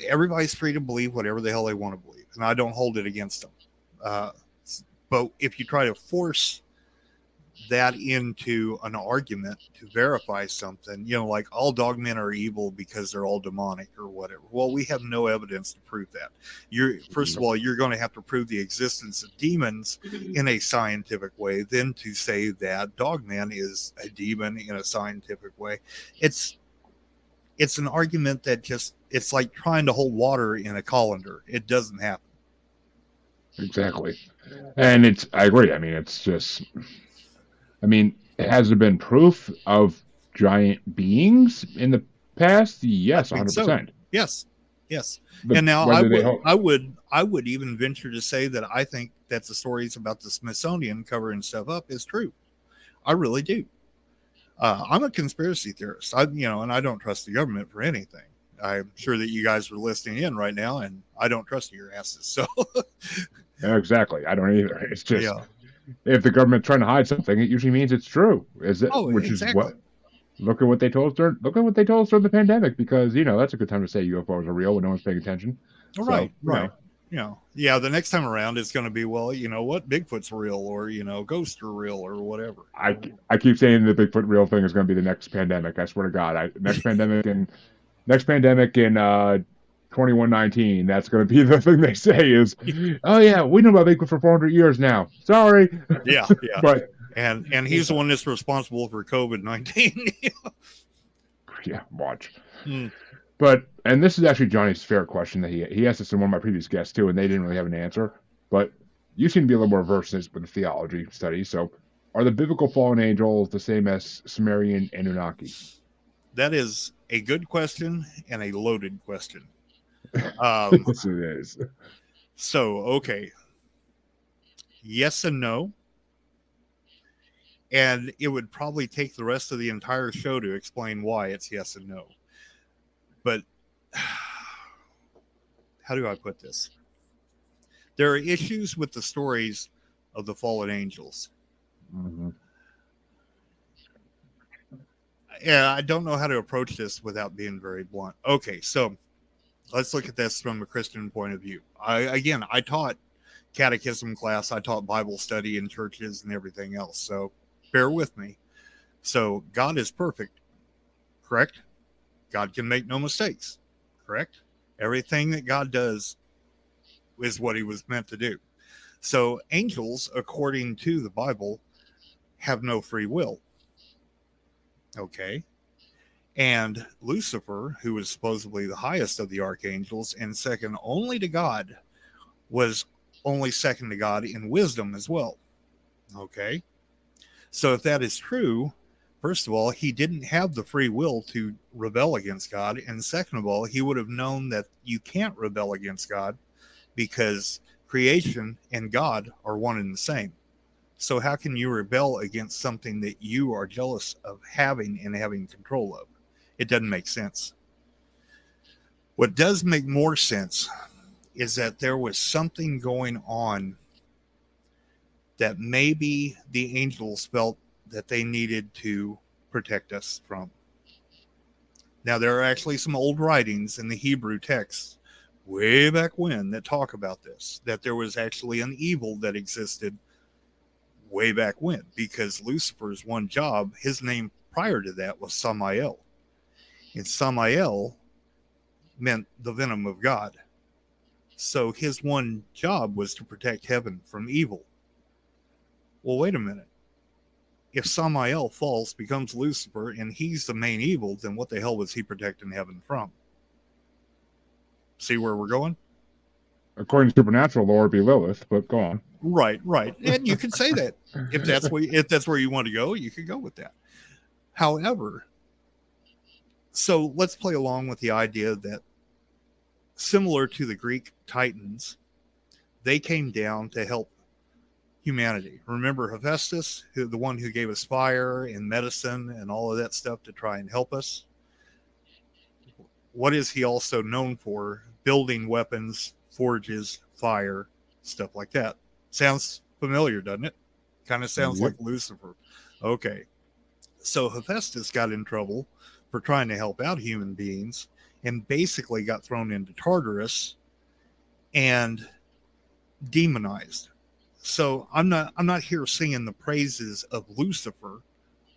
Everybody's free to believe whatever the hell they want to believe, and I don't hold it against them. But if you try to force that into an argument to verify something, like all dogmen are evil because they're all demonic or whatever. Well, we have no evidence to prove that. First of all, you're going to have to prove the existence of demons in a scientific way, then to say that dogman is a demon in a scientific way. It's an argument that it's like trying to hold water in a colander. It doesn't happen. Exactly. And I agree. I mean, has there been proof of giant beings in the past? Yes, 100%. So. Yes. But and now I would even venture to say that I think that the stories about the Smithsonian covering stuff up is true. I really do. I'm a conspiracy theorist. And I don't trust the government for anything. I'm sure that you guys are listening in right now, and I don't trust your asses. So exactly, I don't either. It's just if the government's trying to hide something, it usually means it's true. Which exactly. is what? Look at what they told us during the pandemic, because that's a good time to say UFOs are real when no one's paying attention. Right. The next time around it's going to be, well, you know what, Bigfoot's real, or ghosts are real, or whatever. I keep saying the Bigfoot real thing is going to be the next pandemic. I swear to God, next pandemic in 2119. That's going to be the thing they say is, oh yeah, we know about Bigfoot for 400 years now. Sorry. Yeah. But and he's the one that's responsible for COVID-19. Yeah, watch. But, and this is actually Johnny's favorite question that he asked this in one of my previous guests too, and they didn't really have an answer. But you seem to be a little more versed with the theology studies. So, are the biblical fallen angels the same as Sumerian Anunnaki? That is a good question and a loaded question. Yes, it is. So, okay. Yes and no. And it would probably take the rest of the entire show to explain why it's yes and no. But how do I put this? There are issues with the stories of the fallen angels. Mm-hmm. Yeah, I don't know how to approach this without being very blunt. Okay, so Let's look at this from a Christian point of view. I taught catechism class. I taught Bible study in churches and everything else. So bear with me. So God is perfect, correct? God can make no mistakes, correct? Everything that God does is what he was meant to do. So angels, according to the Bible, have no free will. Okay. And Lucifer, who was supposedly the highest of the archangels and second only to God, was only second to God in wisdom as well. Okay. So if that is true, first of all, he didn't have the free will to rebel against God. And second of all, he would have known that you can't rebel against God because creation and God are one and the same. So how can you rebel against something that you are jealous of having and having control of? It doesn't make sense. What does make more sense is that there was something going on that maybe the angels felt that they needed to protect us from. Now, there are actually some old writings in the Hebrew text way back when that talk about this, that there was actually an evil that existed way back when, because Lucifer's one job, his name prior to that was Samael. And Samael meant the venom of God. So his one job was to protect heaven from evil. Well, wait a minute. If Samael falls, becomes Lucifer, and he's the main evil, then what the hell was he protecting heaven from? See where we're going? According to supernatural lore, it'd be Lilith, but go on. Right. And you can say that. If that's where you want to go, you can go with that. However, so let's play along with the idea that similar to the Greek Titans, they came down to help humanity. Remember Hephaestus, the one who gave us fire and medicine and all of that stuff to try and help us? What is he also known for? Building weapons, forges, fire, stuff like that. Sounds familiar, doesn't it? Kind of sounds like Lucifer. Okay. So Hephaestus got in trouble for trying to help out human beings and basically got thrown into Tartarus and demonized. So I'm not here singing the praises of Lucifer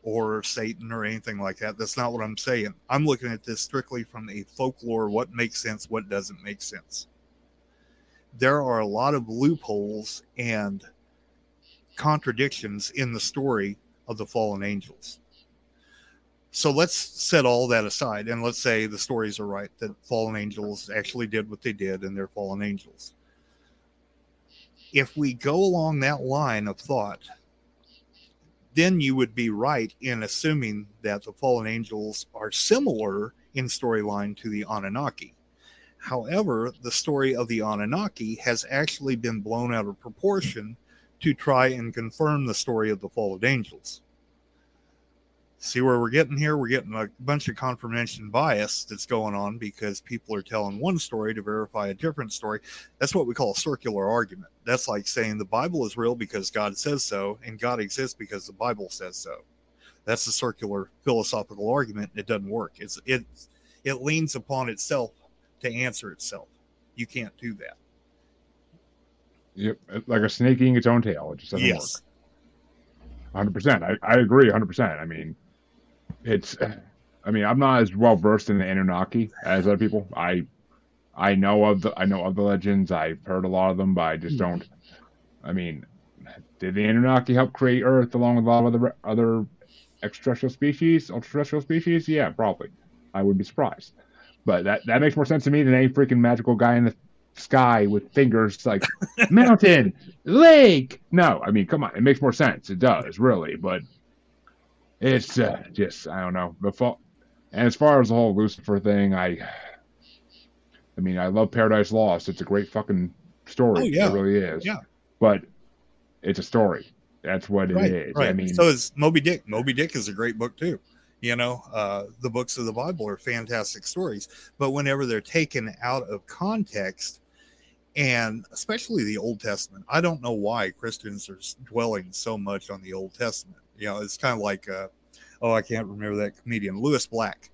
or Satan or anything like that. That's not what I'm saying. I'm looking at this strictly from a folklore, what makes sense, what doesn't make sense. There are a lot of loopholes and contradictions in the story of the fallen angels. So let's set all that aside and let's say the stories are right, that fallen angels actually did what they did and they're fallen angels. If we go along that line of thought, then you would be right in assuming that the fallen angels are similar in storyline to the Anunnaki. However, the story of the Anunnaki has actually been blown out of proportion to try and confirm the story of the fallen angels. See where we're getting here? We're getting a bunch of confirmation bias that's going on because people are telling one story to verify a different story. That's what we call a circular argument. That's like saying the Bible is real because God says so, and God exists because the Bible says so. That's a circular philosophical argument. It doesn't work. It leans upon itself to answer itself. You can't do that. Yep, like a snake eating its own tail. It just doesn't work. 100%. I agree 100%. I mean, I'm not as well versed in the Anunnaki as other people. I know of the legends. I've heard a lot of them, but I just don't. I mean, did the Anunnaki help create Earth along with a lot of other extraterrestrial species? Yeah, probably. I would be surprised. But that makes more sense to me than any freaking magical guy in the sky with fingers like mountain, lake. No, I mean, come on. It makes more sense. It does, really. But it's just, I don't know. And as far as the whole Lucifer thing, I mean, I love Paradise Lost. It's a great fucking story. Oh, yeah. It really is. Yeah. But it's a story. That's what it is. Right. I mean, so is Moby Dick. Moby Dick is a great book too. You know, the books of the Bible are fantastic stories, but whenever they're taken out of context, and especially the Old Testament, I don't know why Christians are dwelling so much on the Old Testament. You know, it's kind of like, I can't remember that comedian, Lewis Black.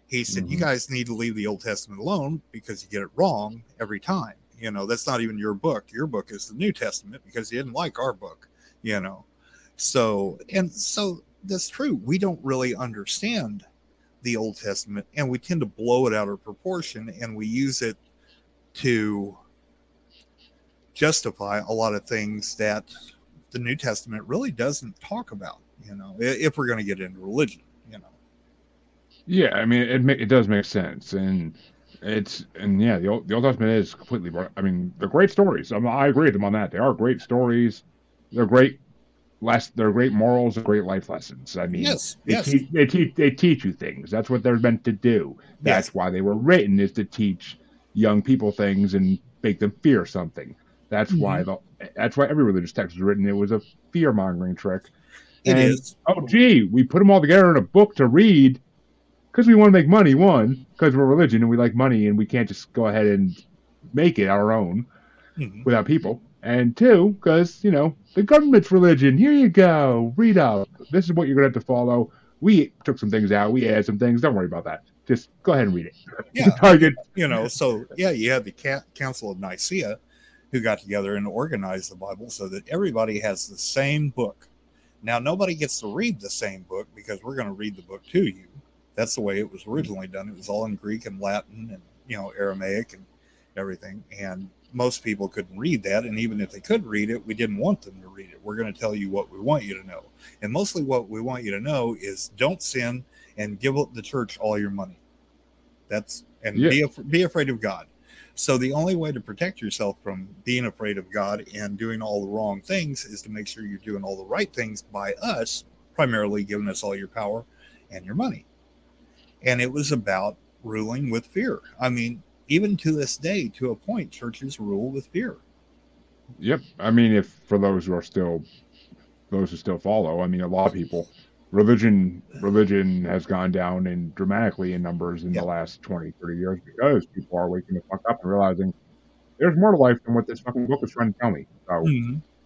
He said, you guys need to leave the Old Testament alone because you get it wrong every time. You know, that's not even your book. Your book is the New Testament because you didn't like our book, you know. So that's true. We don't really understand the Old Testament, and we tend to blow it out of proportion, and we use it to justify a lot of things that the New Testament really doesn't talk about, you know, if we're going to get into religion, you know. Yeah, I mean, it does make sense, and the Old Testament is completely. I mean, they're great stories. I agree with them on that. They are great stories. They're great. They're great morals and great life lessons. I mean, they teach you things. That's what they're meant to do. That's why they were written, is to teach young people things and make them fear something. That's why every religious text was written. It was a fear mongering trick. It is. Oh, gee, we put them all together in a book to read because we want to make money. One, because we're a religion and we like money, and we can't just go ahead and make it our own without people. And two, because, you know, the government's religion. Here you go. Read up. This is what you're going to have to follow. We took some things out. We added some things. Don't worry about that. Just go ahead and read it. Yeah. Target. You know, so, yeah, you had the Council of Nicaea who got together and organized the Bible so that everybody has the same book. Now, nobody gets to read the same book because we're going to read the book to you. That's the way it was originally done. It was all in Greek and Latin and, you know, Aramaic and everything. And most people couldn't read that. And even if they could read it, we didn't want them to read it. We're going to tell you what we want you to know. And mostly what we want you to know is don't sin and give the church all your money. Be afraid of God. So the only way to protect yourself from being afraid of God and doing all the wrong things is to make sure you're doing all the right things by us, primarily giving us all your power and your money. And it was about ruling with fear. I mean, even to this day, to a point, churches rule with fear. Yep. I mean, for those who still follow, I mean, a lot of people, religion has gone down dramatically in numbers in the last 20, 30 years because people are waking the fuck up and realizing there's more to life than what this fucking book is trying to tell me. So,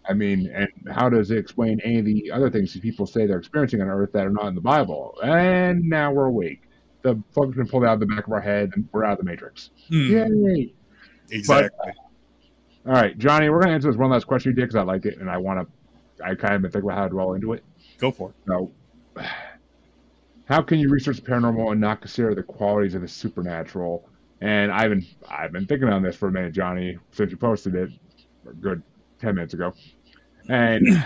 I mean, and how does it explain any of the other things that people say they're experiencing on Earth that are not in the Bible? And now we're awake. The plug's been pulled out of the back of our head, and we're out of the Matrix. Yay! Exactly. All right, Johnny, we're going to answer this one last question you did because I like it, and I kind of been thinking about how to dwell into it. Go for it. So, how can you research the paranormal and not consider the qualities of the supernatural? And I've been thinking on this for a minute, Johnny, since you posted it a good 10 minutes ago. And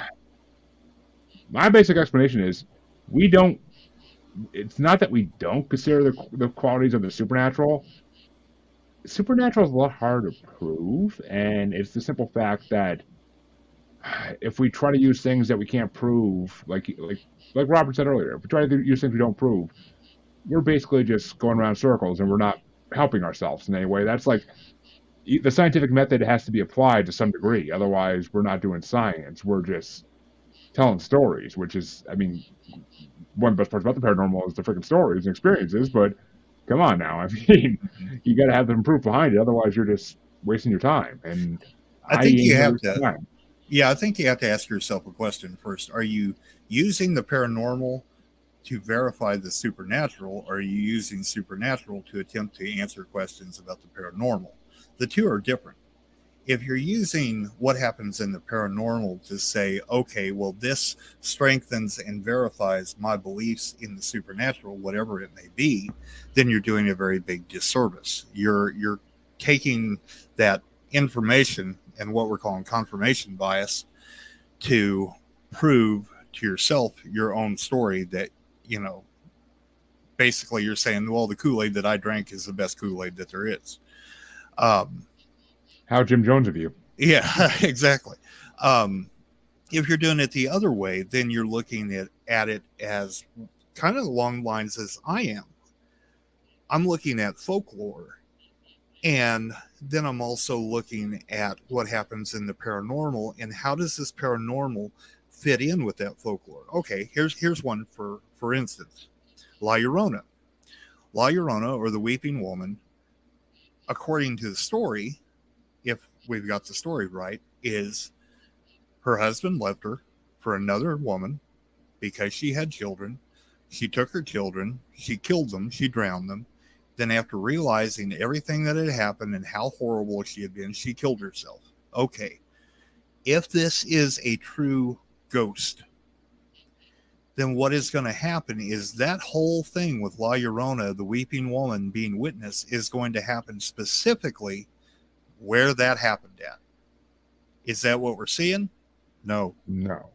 my basic explanation is it's not that we don't consider the qualities of the supernatural. Supernatural is a lot harder to prove, and it's the simple fact that if we try to use things that we can't prove, like Robert said earlier, if we try to use things we don't prove, we're basically just going around circles, and we're not helping ourselves in any way. That's like the scientific method has to be applied to some degree. Otherwise, we're not doing science. We're just telling stories, which is, I mean, one of the best parts about the paranormal is the freaking stories and experiences, but come on now. I mean, you got to have some proof behind it. Otherwise, you're just wasting your time. And I think you have to. Yeah, I think you have to ask yourself a question first. Are you using the paranormal to verify the supernatural, or are you using supernatural to attempt to answer questions about the paranormal? The two are different. If you're using what happens in the paranormal to say, okay, well, this strengthens and verifies my beliefs in the supernatural, whatever it may be, then you're doing a very big disservice. You're taking that information and what we're calling confirmation bias to prove to yourself your own story that, you know, basically you're saying, well, the Kool-Aid that I drank is the best Kool-Aid that there is. How Jim Jones of you. Yeah, exactly. If you're doing it the other way, then you're looking at it as kind of along the lines as I am. I'm looking at folklore, and then I'm also looking at what happens in the paranormal and how does this paranormal fit in with that folklore. Okay, here's one for instance. La Llorona, or the Weeping Woman, according to the story, if we've got the story right, is her husband left her for another woman because she had children. She took her children, she killed them, she drowned them. Then after realizing everything that had happened and how horrible she had been, she killed herself. Okay. If this is a true ghost, then what is going to happen is that whole thing with La Llorona, the weeping woman being witness, is going to happen specifically where that happened at. Is that what we're seeing? No. No.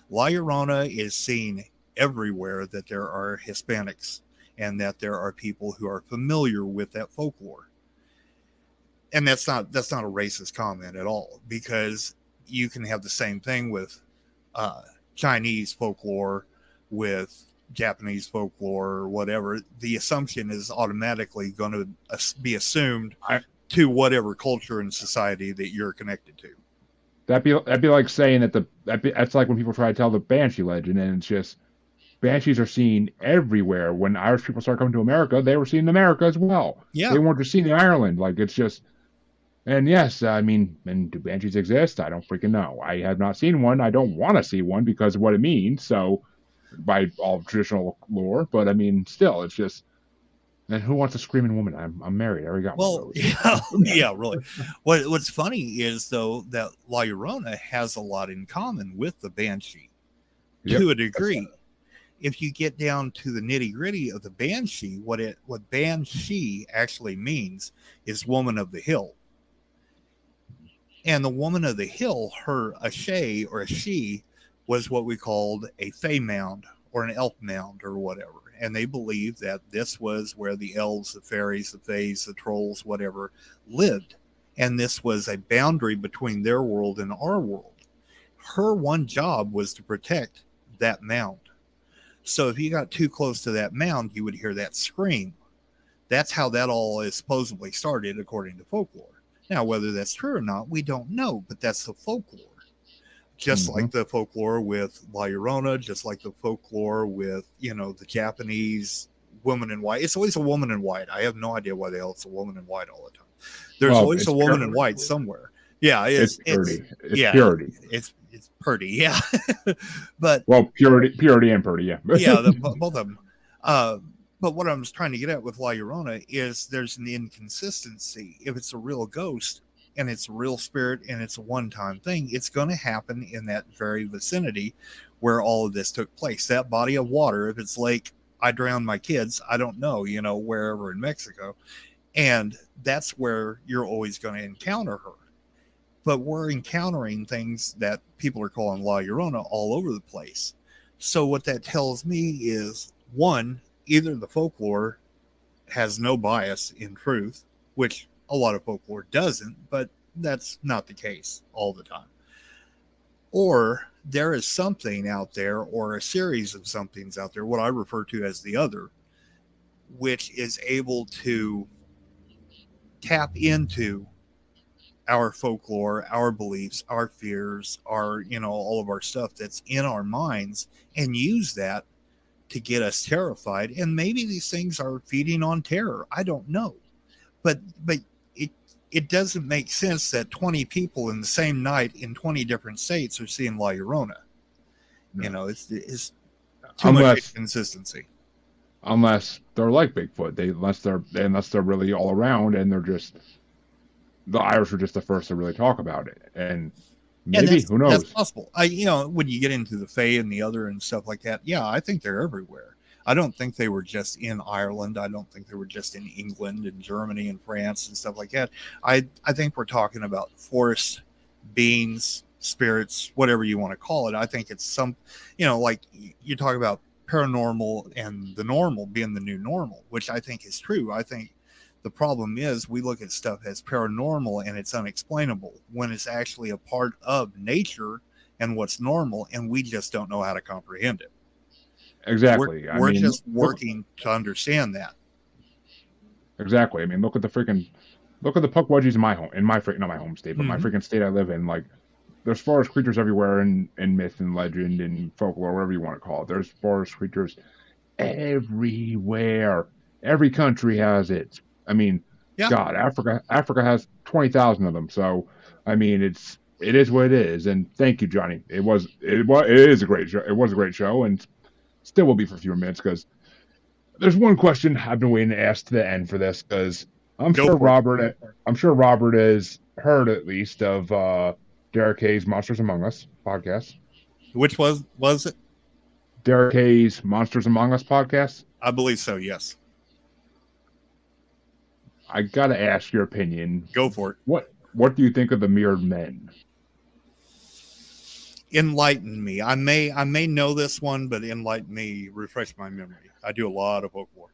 La Llorona is seen everywhere that there are Hispanics and that there are people who are familiar with that folklore. And that's not a racist comment at all, because you can have the same thing with Chinese folklore, with Japanese folklore, or whatever. The assumption is automatically going to be assumed to whatever culture and society that you're connected to. That'd be like saying that that's like when people try to tell the Banshee legend, and it's just Banshees are seen everywhere. When Irish people started coming to America, they were seen in America as well. Yeah. They weren't just seen in Ireland. Like, it's just, and yes, I mean, and do Banshees exist? I don't freaking know. I have not seen one. I don't want to see one because of what it means. So, by all traditional lore, but I mean, still, it's just, and who wants a screaming woman? I'm married. I already got one of those. Yeah, really. What's funny is, though, that La Llorona has a lot in common with the Banshee to a degree. If you get down to the nitty gritty of the Banshee, what Banshee actually means is woman of the hill. And the woman of the hill, a she was what we called a fey mound or an elf mound or whatever. And they believed that this was where the elves, the fairies, the fays, the trolls, whatever, lived. And this was a boundary between their world and our world. Her one job was to protect that mound. So if you got too close to that mound, you would hear that scream. That's how that all is supposedly started, according to folklore. Now, whether that's true or not, we don't know, but that's the folklore. Just like the folklore with La Llorona, just like the folklore with, the Japanese woman in white. It's always a woman in white. I have no idea why the hell it's a woman in white all the time. There's always a woman in white somewhere. Yeah, it's purity. Purity. It's purdy, yeah. But purity and purdy, yeah. Yeah, both of them. But what I was trying to get at with La Llorona is there's an inconsistency. If it's a real ghost and it's a real spirit and it's a one-time thing, it's going to happen in that very vicinity where all of this took place. That body of water, if it's like I drowned my kids, I don't know, wherever in Mexico. And that's where you're always going to encounter her. But we're encountering things that people are calling La Llorona all over the place. So what that tells me is, one, either the folklore has no bias in truth, which a lot of folklore doesn't, but that's not the case all the time. Or there is something out there, or a series of somethings out there, what I refer to as the other, which is able to tap into our folklore, our beliefs, our fears, our, all of our stuff that's in our minds, and use that to get us terrified. And maybe these things are feeding on terror. I don't know. But it doesn't make sense that 20 people in the same night in 20 different states are seeing La Llorona. No. It's too much inconsistency. Unless they're like Bigfoot. Unless they're really all around, and they're just, the Irish are just the first to really talk about it. And maybe, who knows? That's possible. When you get into the Fae and the other and stuff like that, yeah, I think they're everywhere. I don't think they were just in Ireland. I don't think they were just in England and Germany and France and stuff like that. I think we're talking about forest beings, spirits, whatever you want to call it. I think it's some, like you talk about paranormal and the normal being the new normal, which I think is true. I think the problem is we look at stuff as paranormal and it's unexplainable when it's actually a part of nature and what's normal, and we just don't know how to comprehend it. Exactly. We're just working to understand that. Exactly. I mean, look at the Pukwudgies in my home state, but my freaking state I live in. Like, there's forest creatures everywhere in myth and legend and folklore, whatever you want to call it. There's forest creatures everywhere. Every country has it. I mean, yeah. God, Africa has 20,000 of them. So, I mean, it is what it is. And thank you, Johnny. It is a great show. It was a great show, and still will be for a few minutes because there's one question I've been waiting to ask to the end for this because I'm Go sure for it. Robert has heard at least of Derek Hayes' Monsters Among Us podcast. Which was it? Derek Hayes' Monsters Among Us podcast. I believe so. Yes. I gotta ask your opinion. Go for it. What do you think of the Mirrored Men? Enlighten me. I may know this one, but enlighten me. Refresh my memory. I do a lot of folklore.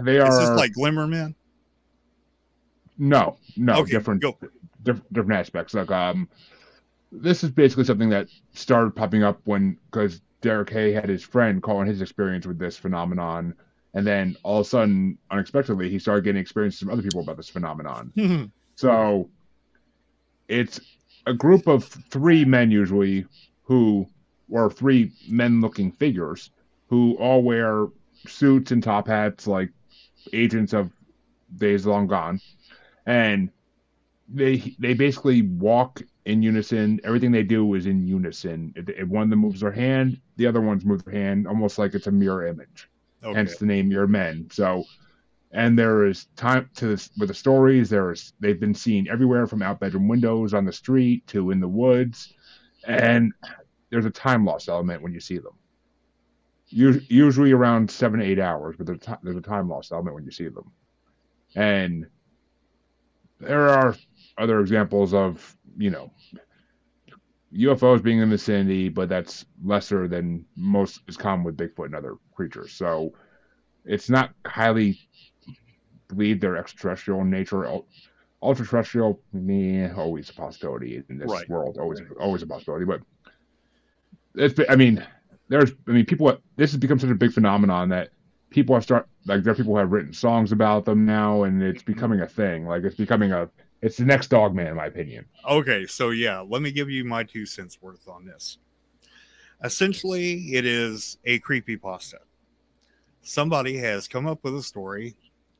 They are. Is this like Glimmer Men? No, Okay, different go for it. different aspects. Like this is basically something that started popping up because Derek Hay had his friend calling his experience with this phenomenon, and then all of a sudden, unexpectedly, he started getting experiences from other people about this phenomenon. So it's a group of three men usually or three men-looking figures who all wear suits and top hats like agents of days long gone, and they basically walk in unison. Everything they do is in unison. If one of them moves their hand, the other ones move their hand, almost like it's a mirror image. Okay. Hence the name Mirror Men. So, and there is time to this with the stories. They've been seen everywhere from out bedroom windows on the street to in the woods, and there's a time loss element when you see them. Usually around 7 to 8 hours, but there's a time loss element when you see them. And there are other examples of, UFOs being in the vicinity, but that's lesser than most is common with Bigfoot and other creatures. So it's not highly believed they're extraterrestrial in nature. Ultra-terrestrial, always a possibility in this world. Always a possibility. But people. This has become such a big phenomenon that people there are people who have written songs about them now, and it's becoming a thing. Like it's the next Dogman, in my opinion. Okay, so yeah, let me give you my 2 cents worth on this. Essentially, it is a creepypasta. Somebody has come up with a story,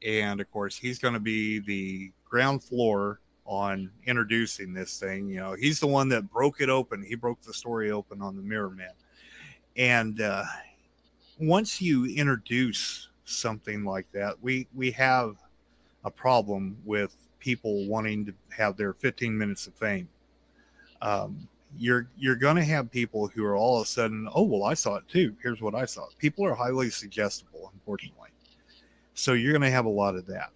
and of course, he's going to be the ground floor on introducing this thing. He's the one that broke it open. He broke the story open on the Mirror Man. And once you introduce something like that, we have a problem with people wanting to have their 15 minutes of fame. You're going to have people who are all of a sudden, oh, well, I saw it too. Here's what I saw. People are highly suggestible, unfortunately. So you're going to have a lot of that.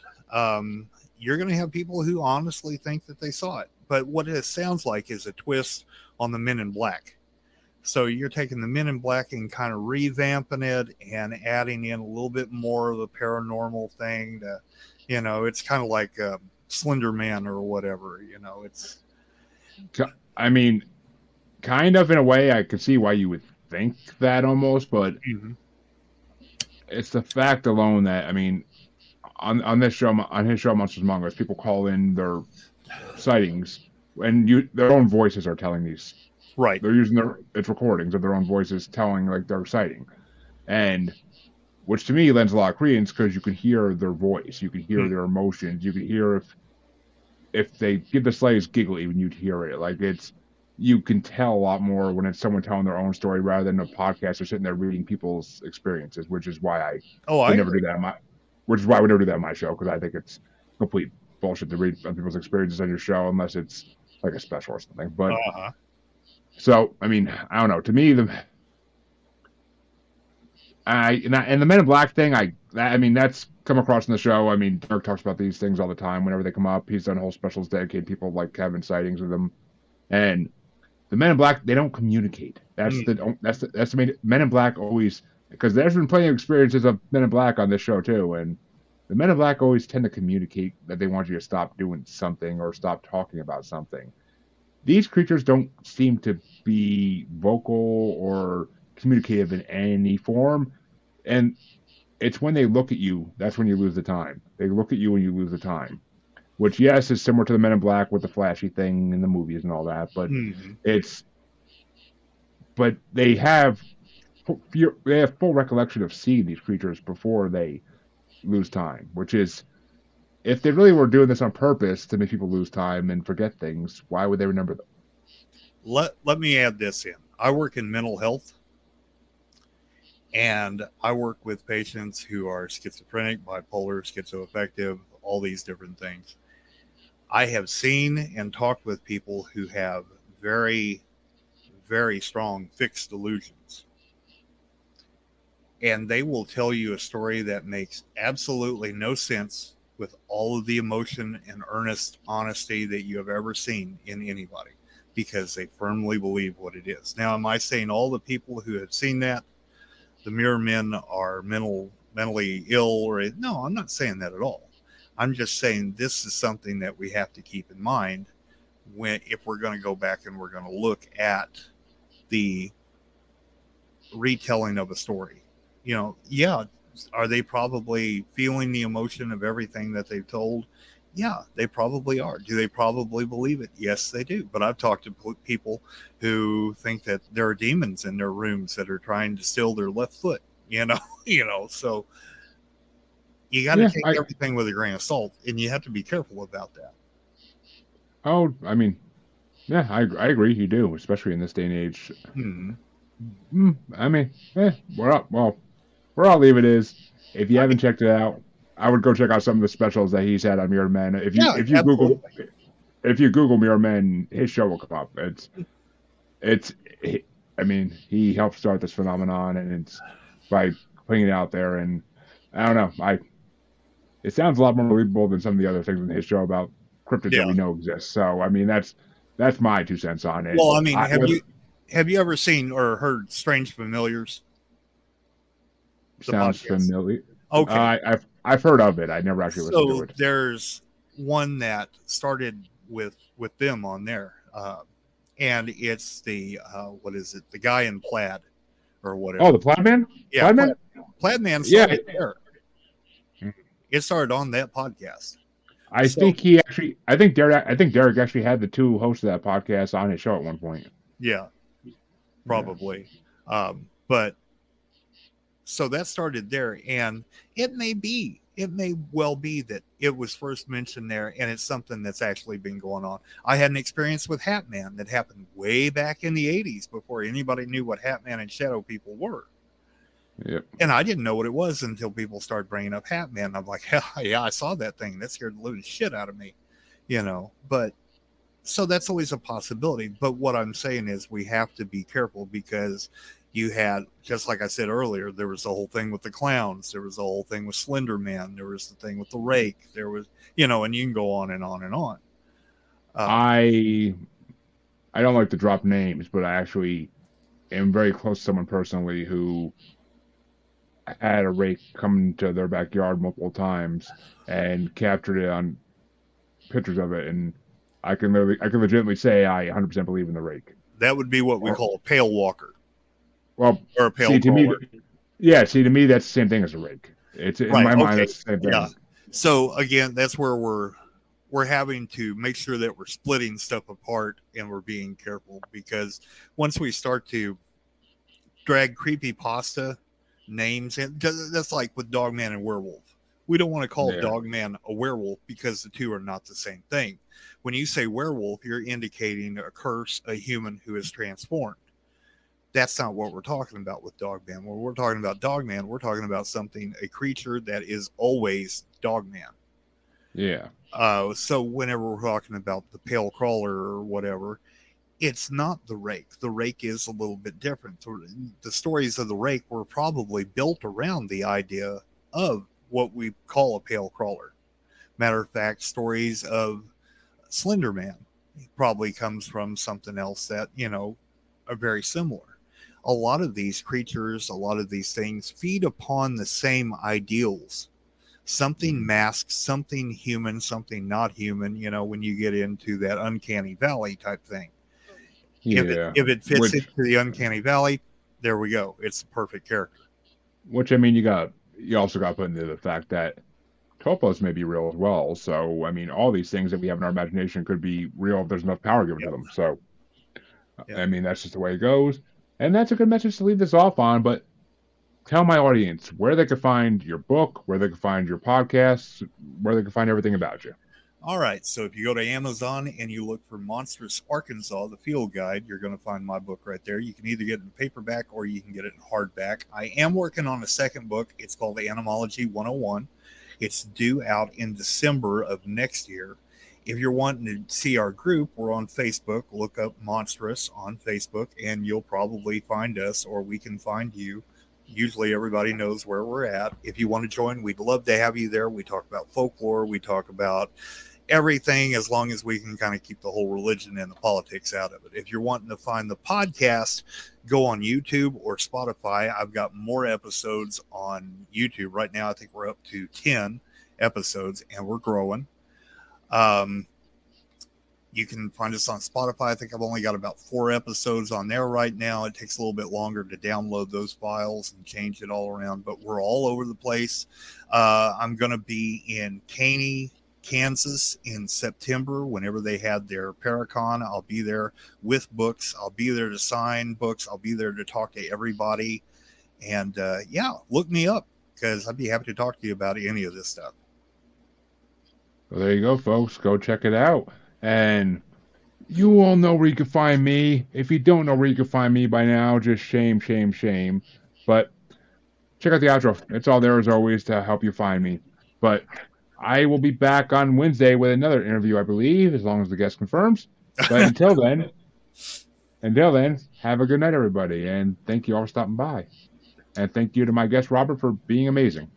You're going to have people who honestly think that they saw it. But what it sounds like is a twist on the Men in Black. So you're taking the Men in Black and kind of revamping it and adding in a little bit more of the paranormal thing. It's kind of like Slender Man or whatever. It's. I mean, kind of in a way, I could see why you would think that almost, but it's the fact alone that on his show Monsters Among Us, people call in their sightings, and their own voices are telling these. Right. They're using it's recordings of their own voices telling like their sighting, and which to me lends a lot of credence because you can hear their voice, you can hear their emotions, you can hear if they give the slightest giggle, even you'd hear it. Like you can tell a lot more when it's someone telling their own story rather than a podcast or sitting there reading people's experiences, which is why I would never do that on my show, because I think it's complete bullshit to read people's experiences on your show unless it's like a special or something. But so I don't know. To me, the Men in Black thing, that's come across in the show. Dirk talks about these things all the time whenever they come up. He's done whole specials dedicated people like having sightings of them, and the Men in Black, they don't communicate. That's the main. Men in Black always, because there's been plenty of experiences of Men in Black on this show too, and the Men in Black always tend to communicate that they want you to stop doing something or stop talking about something. These creatures don't seem to be vocal or communicative in any form, and it's when they look at you that's when you lose the time. They look at you and you lose the time, which yes is similar to the Men in Black with the flashy thing in the movies and all that, but but they have full recollection of seeing these creatures before they lose time, which is, if they really were doing this on purpose to make people lose time and forget things, why would they remember them? Let me add this in. I work in mental health, And I work with patients who are schizophrenic, bipolar, schizoaffective, all these different things. I have seen and talked with people who have very, very strong fixed delusions. And they will tell you a story that makes absolutely no sense with all of the emotion and earnest honesty that you have ever seen in anybody, because they firmly believe what it is. Now, am I saying all the people who have seen that, the mirror men, are mentally ill? Or no, I'm not saying that at all. I'm just saying this is something that we have to keep in mind if we're going to go back and we're going to look at the retelling of a story. Yeah, are they probably feeling the emotion of everything that they've told? Yeah, they probably are. Do they probably believe it? Yes, they do. But I've talked to people who think that there are demons in their rooms that are trying to steal their left foot. So you got to take everything with a grain of salt, and you have to be careful about that. Oh, I mean, yeah, I agree. You do, especially in this day and age. I mean, where I'll leave it is, if you haven't checked it out, I would go check out some of the specials that he's had on Mirror Men. If you Google Mirror Men, his show will come up. He helped start this phenomenon, and it's by putting it out there. And I don't know, it sounds a lot more believable than some of the other things in his show about cryptids that we know exist. So I mean, that's my 2 cents on it. Well, I mean, have you ever seen or heard Strange Familiars? Sounds familiar. Okay. I've heard of it. I never actually listened to it. So there's one that started with them on there, and it's the what is it? The guy in plaid or whatever. Oh, the Plaid Man. Yeah, Plaid Man started there. It started on that podcast. I think Derek actually had the 2 hosts of that podcast on his show at one point. Yeah, probably. But so that started there, and it may well be that it was first mentioned there, and it's something that's actually been going on. I had an experience with Hat Man that happened way back in the 80s before anybody knew what Hat Man and Shadow People were. Yep. And I didn't know what it was until people started bringing up Hat Man. I'm like, hell yeah, I saw that thing. That scared the living shit out of me, But so that's always a possibility. But what I'm saying is we have to be careful, because you had, just like I said earlier, there was the whole thing with the clowns. There was the whole thing with Slender Man. There was the thing with the rake. There was, and you can go on and on and on. I don't like to drop names, but I actually am very close to someone personally who had a rake come to their backyard multiple times and captured it on pictures of it, and I can legitimately say I 100% believe in the rake. That would be what we call a pale walker. Well, or a pale crawler. To me, that's the same thing as a rake. It's in my mind, that's the same thing. Yeah. So again, that's where we're having to make sure that we're splitting stuff apart and we're being careful, because once we start to drag creepypasta names in, that's like with Dogman and Werewolf. We don't want to call Dogman a werewolf because the 2 are not the same thing. When you say werewolf, you're indicating a curse, a human who is transformed. That's not what we're talking about with Dogman. When we're talking about Dogman, we're talking about a creature that is always Dogman. Yeah. So whenever we're talking about the pale crawler or whatever, it's not the rake. The rake is a little bit different. The stories of the rake were probably built around the idea of what we call a pale crawler. Matter of fact, stories of Slender Man probably comes from something else that, are very similar. A lot of these creatures, a lot of these things feed upon the same ideals. Something masked, something human, something not human, when you get into that uncanny valley type thing. Yeah. If it fits into the uncanny valley, there we go. It's the perfect character. Which, I mean, you also got to put into the fact that topos may be real as well. So, I mean, all these things that we have in our imagination could be real if there's enough power given to them. So, I mean, that's just the way it goes. And that's a good message to leave this off on. But tell my audience where they could find your book, where they could find your podcasts, where they could find everything about you. All right, so if you go to Amazon and you look for Monstrous Arkansas, the field guide, you're going to find my book right there. You can either get it in paperback or you can get it in hardback. I am working on a second book. It's called Animology 101. It's due out in December of next year. If you're wanting to see our group, we're on Facebook. Look up Monstrous on Facebook and you'll probably find us, or we can find you. Usually everybody knows where we're at. If you want to join, we'd love to have you there. We talk about folklore, we talk about everything, as long as we can kind of keep the whole religion and the politics out of it. If you're wanting to find the podcast, go on YouTube or Spotify. I've got more episodes on YouTube right now. I think we're up to 10 episodes and we're growing. You can find us on Spotify. I think I've only got about 4 episodes on there right now. It takes a little bit longer to download those files and change it all around, but we're all over the place. I'm going to be in Caney, Kansas in September. Whenever they had their Paracon, I'll be there with books. I'll be there to sign books. I'll be there to talk to everybody. And yeah, look me up because I'd be happy to talk to you about any of this stuff. Well, there you go, folks. Go check it out. And you all know where you can find me. If you don't know where you can find me by now, just shame. But check out the outro. It's all there as always to help you find me. But I will be back on Wednesday with another interview, I believe, as long as the guest confirms. But until then, have a good night, everybody. And thank you all for stopping by. And thank you to my guest, Robert, for being amazing.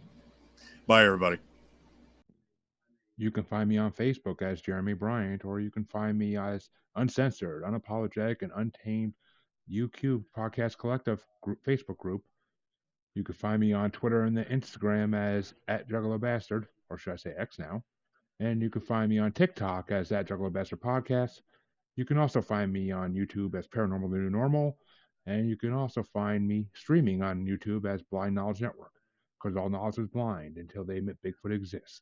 Bye, everybody. You can find me on Facebook as Jeremy Bryant, or you can find me as Uncensored, Unapologetic, and Untamed UQ Podcast Collective Facebook group. You can find me on Twitter and the Instagram as @JugglerBastard, or should I say X now. And you can find me on TikTok as @JugglerBastard Podcast. You can also find me on YouTube as Paranormal The New Normal. And you can also find me streaming on YouTube as Blind Knowledge Network, because all knowledge is blind until they admit Bigfoot exists.